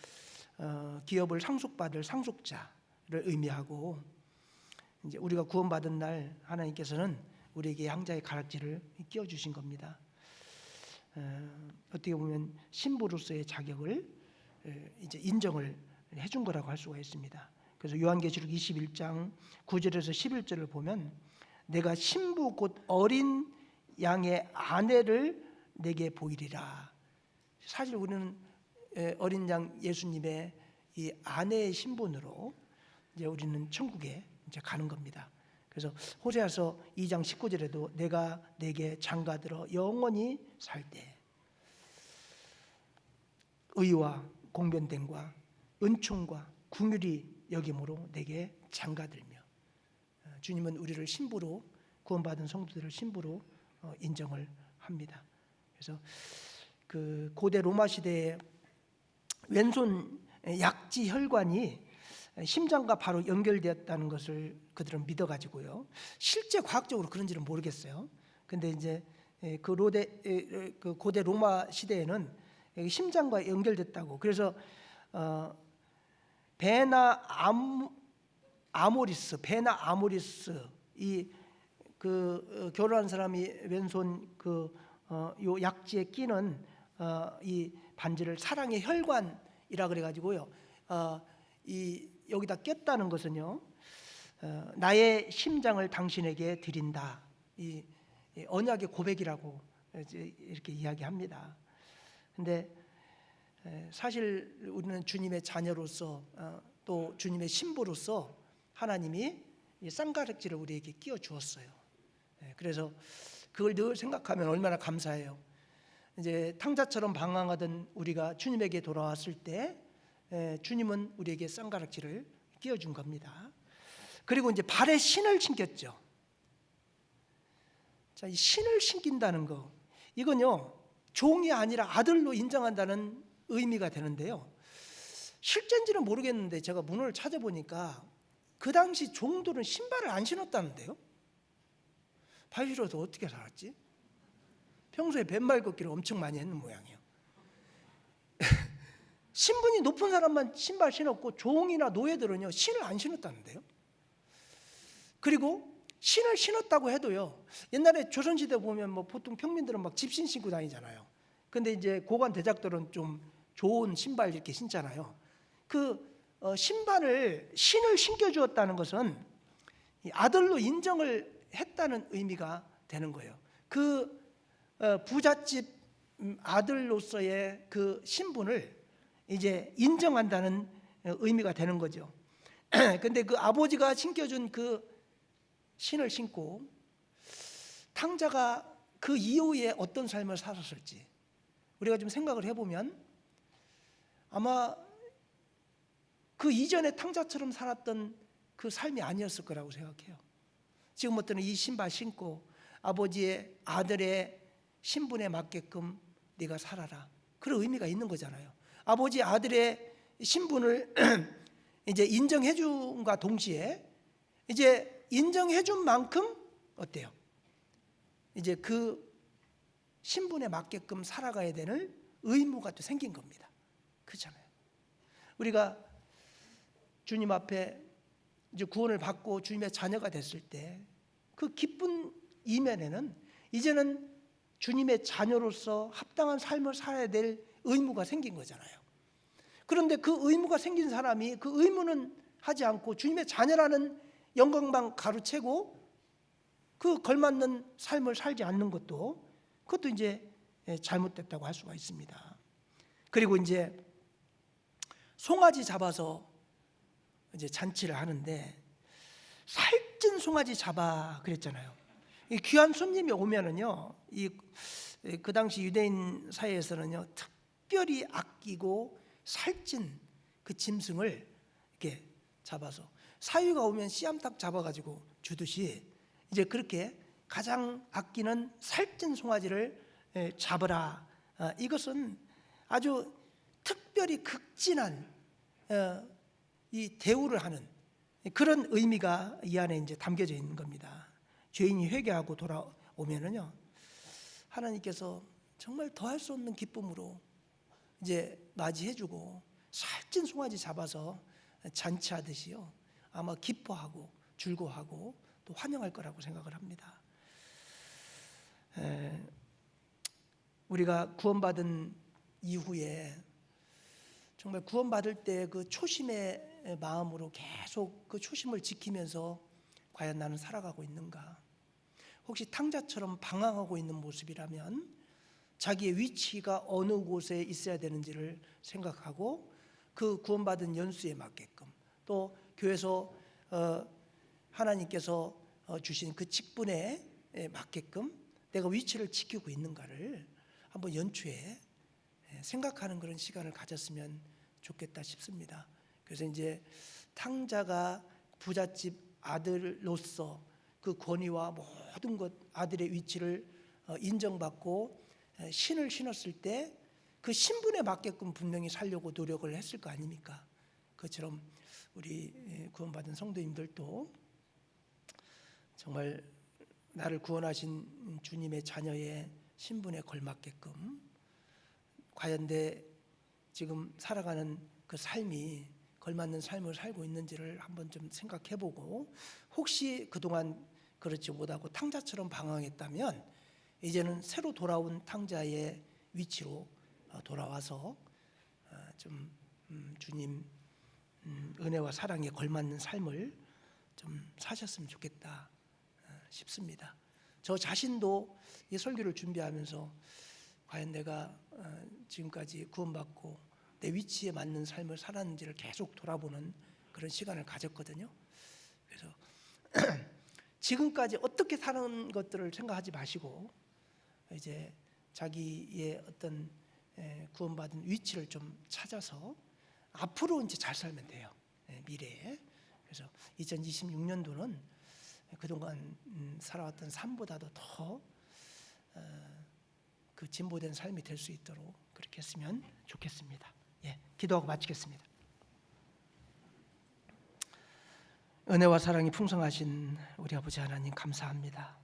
기업을 상속받을 상속자를 의미하고, 이제 우리가 구원받은 날 하나님께서는 우리에게 양자의 가락지를 끼워 주신 겁니다. 어떻게 보면 신부로서의 자격을 이제 인정을 해준 거라고 할 수가 있습니다. 그래서 요한계시록 21장 9절에서 11절을 보면, 내가 신부 곧 어린 양의 아내를 내게 보이리라. 사실 우리는 어린 양 예수님의 이 아내의 신분으로 이제 우리는 천국에 이제 가는 겁니다. 그래서 호세아서 2장 19절에도 내가 내게 장가들어 영원히 살 때 의와 공변됨과 은총과 긍휼이 여김으로 내게 장가들며, 주님은 우리를 신부로, 구원받은 성도들을 신부로 인정을 합니다. 그래서 그 고대 로마 시대에 왼손 약지 혈관이 심장과 바로 연결되었다는 것을 그들은 믿어가지고요. 실제 과학적으로 그런지는 모르겠어요. 근데 이제 그 고대 로마 시대에는 심장과 연결됐다고. 그래서 베나 아모리스 이 그 결혼한 사람이 왼손 요 약지에 끼는 이 반지를 사랑의 혈관이라 그래가지고요. 이 여기다 꼈다는 것은요, 나의 심장을 당신에게 드린다, 이 언약의 고백이라고 이렇게 이야기합니다. 근데 사실 우리는 주님의 자녀로서 또 주님의 신부로서 하나님이 이 쌍가락지를 우리에게 끼워 주었어요. 그래서 그걸 늘 생각하면 얼마나 감사해요. 이제 탕자처럼 방황하던 우리가 주님에게 돌아왔을 때 주님은 우리에게 쌍가락지를 끼워 준 겁니다. 그리고 이제 발에 신을 신겼죠. 자, 이 신을 신긴다는 거, 이건요 종이 아니라 아들로 인정한다는 의미가 되는데요. 실제인지는 모르겠는데 제가 문헌을 찾아보니까 그 당시 종들은 신발을 안 신었다는데요. 발 신어서 어떻게 살았지? 평소에 뱃말 걷기를 엄청 많이 했는 모양이에요. 신분이 높은 사람만 신발 신었고 종이나 노예들은요 신을 안 신었다는데요. 그리고 신을 신었다고 해도요, 옛날에 조선시대 보면 뭐 보통 평민들은 막 집신 신고 다니잖아요. 근데 이제 고관 대작들은 좀 좋은 신발 이렇게 신잖아요. 그 신발을 신을 신겨 주었다는 것은 아들로 인정을 했다는 의미가 되는 거예요. 그 부잣집 아들로서의 그 신분을 이제 인정한다는 의미가 되는 거죠. 근데 그 아버지가 신겨준 그 신을 신고 탕자가 그 이후에 어떤 삶을 살았을지 우리가 좀 생각을 해보면 아마 그 이전에 탕자처럼 살았던 그 삶이 아니었을 거라고 생각해요. 지금부터는 이 신발 신고 아버지의 아들의 신분에 맞게끔 네가 살아라, 그런 의미가 있는 거잖아요. 아버지 아들의 신분을 이제 인정해 준과 동시에 이제 인정해 준 만큼 어때요? 이제 그 신분에 맞게끔 살아가야 되는 의무가 또 생긴 겁니다. 그렇잖아요. 우리가 주님 앞에 이제 구원을 받고 주님의 자녀가 됐을 때 그 기쁜 이면에는 이제는 주님의 자녀로서 합당한 삶을 살아야 될 의무가 생긴 거잖아요. 그런데 그 의무가 생긴 사람이 그 의무는 하지 않고 주님의 자녀라는 영광만 가로채고 그 걸맞는 삶을 살지 않는 것도, 그것도 이제 잘못됐다고 할 수가 있습니다. 그리고 이제 송아지 잡아서 이제 잔치를 하는데 살찐 송아지 잡아 그랬잖아요. 귀한 손님이 오면은요, 그 당시 유대인 사회에서는요 특별히 아끼고 살찐 그 짐승을 이렇게 잡아서 사위가 오면 씨암탉 잡아가지고 주듯이 이제 그렇게 가장 아끼는 살찐 송아지를 잡으라. 이것은 아주 특별히 극진한 이 대우를 하는 그런 의미가 이 안에 이제 담겨져 있는 겁니다. 죄인이 회개하고 돌아오면은요, 하나님께서 정말 더할 수 없는 기쁨으로 이제 맞이해주고 살찐 송아지 잡아서 잔치하듯이요, 아마 기뻐하고 즐거워하고 또 환영할 거라고 생각을 합니다. 우리가 구원받은 이후에 정말 구원받을 때 그 초심의 마음으로 계속 그 초심을 지키면서 과연 나는 살아가고 있는가? 혹시 탕자처럼 방황하고 있는 모습이라면 자기의 위치가 어느 곳에 있어야 되는지를 생각하고 그 구원받은 연수에 맞게끔 또 교회에서 하나님께서 주신 그 직분에 맞게끔 내가 위치를 지키고 있는가를 한번 연초에 생각하는 그런 시간을 가졌으면 좋겠다 싶습니다. 그래서 이제 탕자가 부잣집 아들로서 그 권위와 모든 것, 아들의 위치를 인정받고 신을 신었을 때 그 신분에 맞게끔 분명히 살려고 노력을 했을 거 아닙니까? 그처럼 우리 구원받은 성도님들도 정말 나를 구원하신 주님의 자녀의 신분에 걸맞게끔 과연 내 지금 살아가는 그 삶이 걸맞는 삶을 살고 있는지를 한번 좀 생각해보고, 혹시 그동안 그렇지 못하고 탕자처럼 방황했다면 이제는 새로 돌아온 탕자의 위치로 돌아와서 좀 주님 은혜와 사랑에 걸맞는 삶을 좀 사셨으면 좋겠다 싶습니다. 저 자신도 이 설교를 준비하면서 과연 내가 지금까지 구원받고 내 위치에 맞는 삶을 살았는지를 계속 돌아보는 그런 시간을 가졌거든요. 그래서 지금까지 어떻게 사는 것들을 생각하지 마시고 이제 자기의 어떤 구원받은 위치를 좀 찾아서 앞으로 이제 잘 살면 돼요. 미래에. 그래서 2026년도는 그동안 살아왔던 삶보다도 더 그 진보된 삶이 될 수 있도록 그렇게 했으면 좋겠습니다. 기도하고 마치겠습니다. 은혜와 사랑이 풍성하신 우리 아버지 하나님 감사합니다.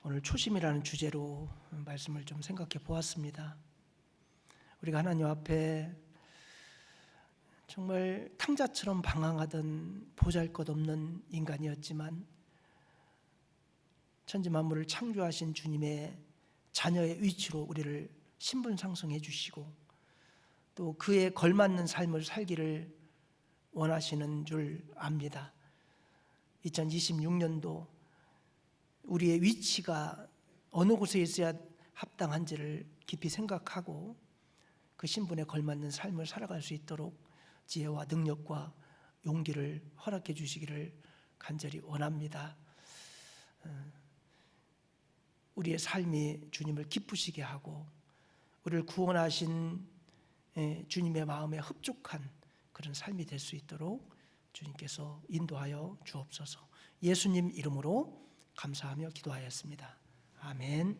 오늘 초심이라는 주제로 말씀을 좀 생각해 보았습니다. 우리가 하나님 앞에 정말 탕자처럼 방황하던 보잘것없는 인간이었지만 천지 만물을 창조하신 주님의 자녀의 위치로 우리를 신분 상승해 주시고 또 그에 걸맞는 삶을 살기를 원하시는 줄 압니다. 2026년도 우리의 위치가 어느 곳에 있어야 합당한지를 깊이 생각하고 그 신분에 걸맞는 삶을 살아갈 수 있도록 지혜와 능력과 용기를 허락해 주시기를 간절히 원합니다. 우리의 삶이 주님을 기쁘시게 하고 우리를 구원하신 주님의 마음에 흡족한 그런 삶이 될 수 있도록 주님께서 인도하여 주옵소서. 예수님 이름으로 감사하며 기도하였습니다. 아멘.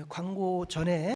광고 전에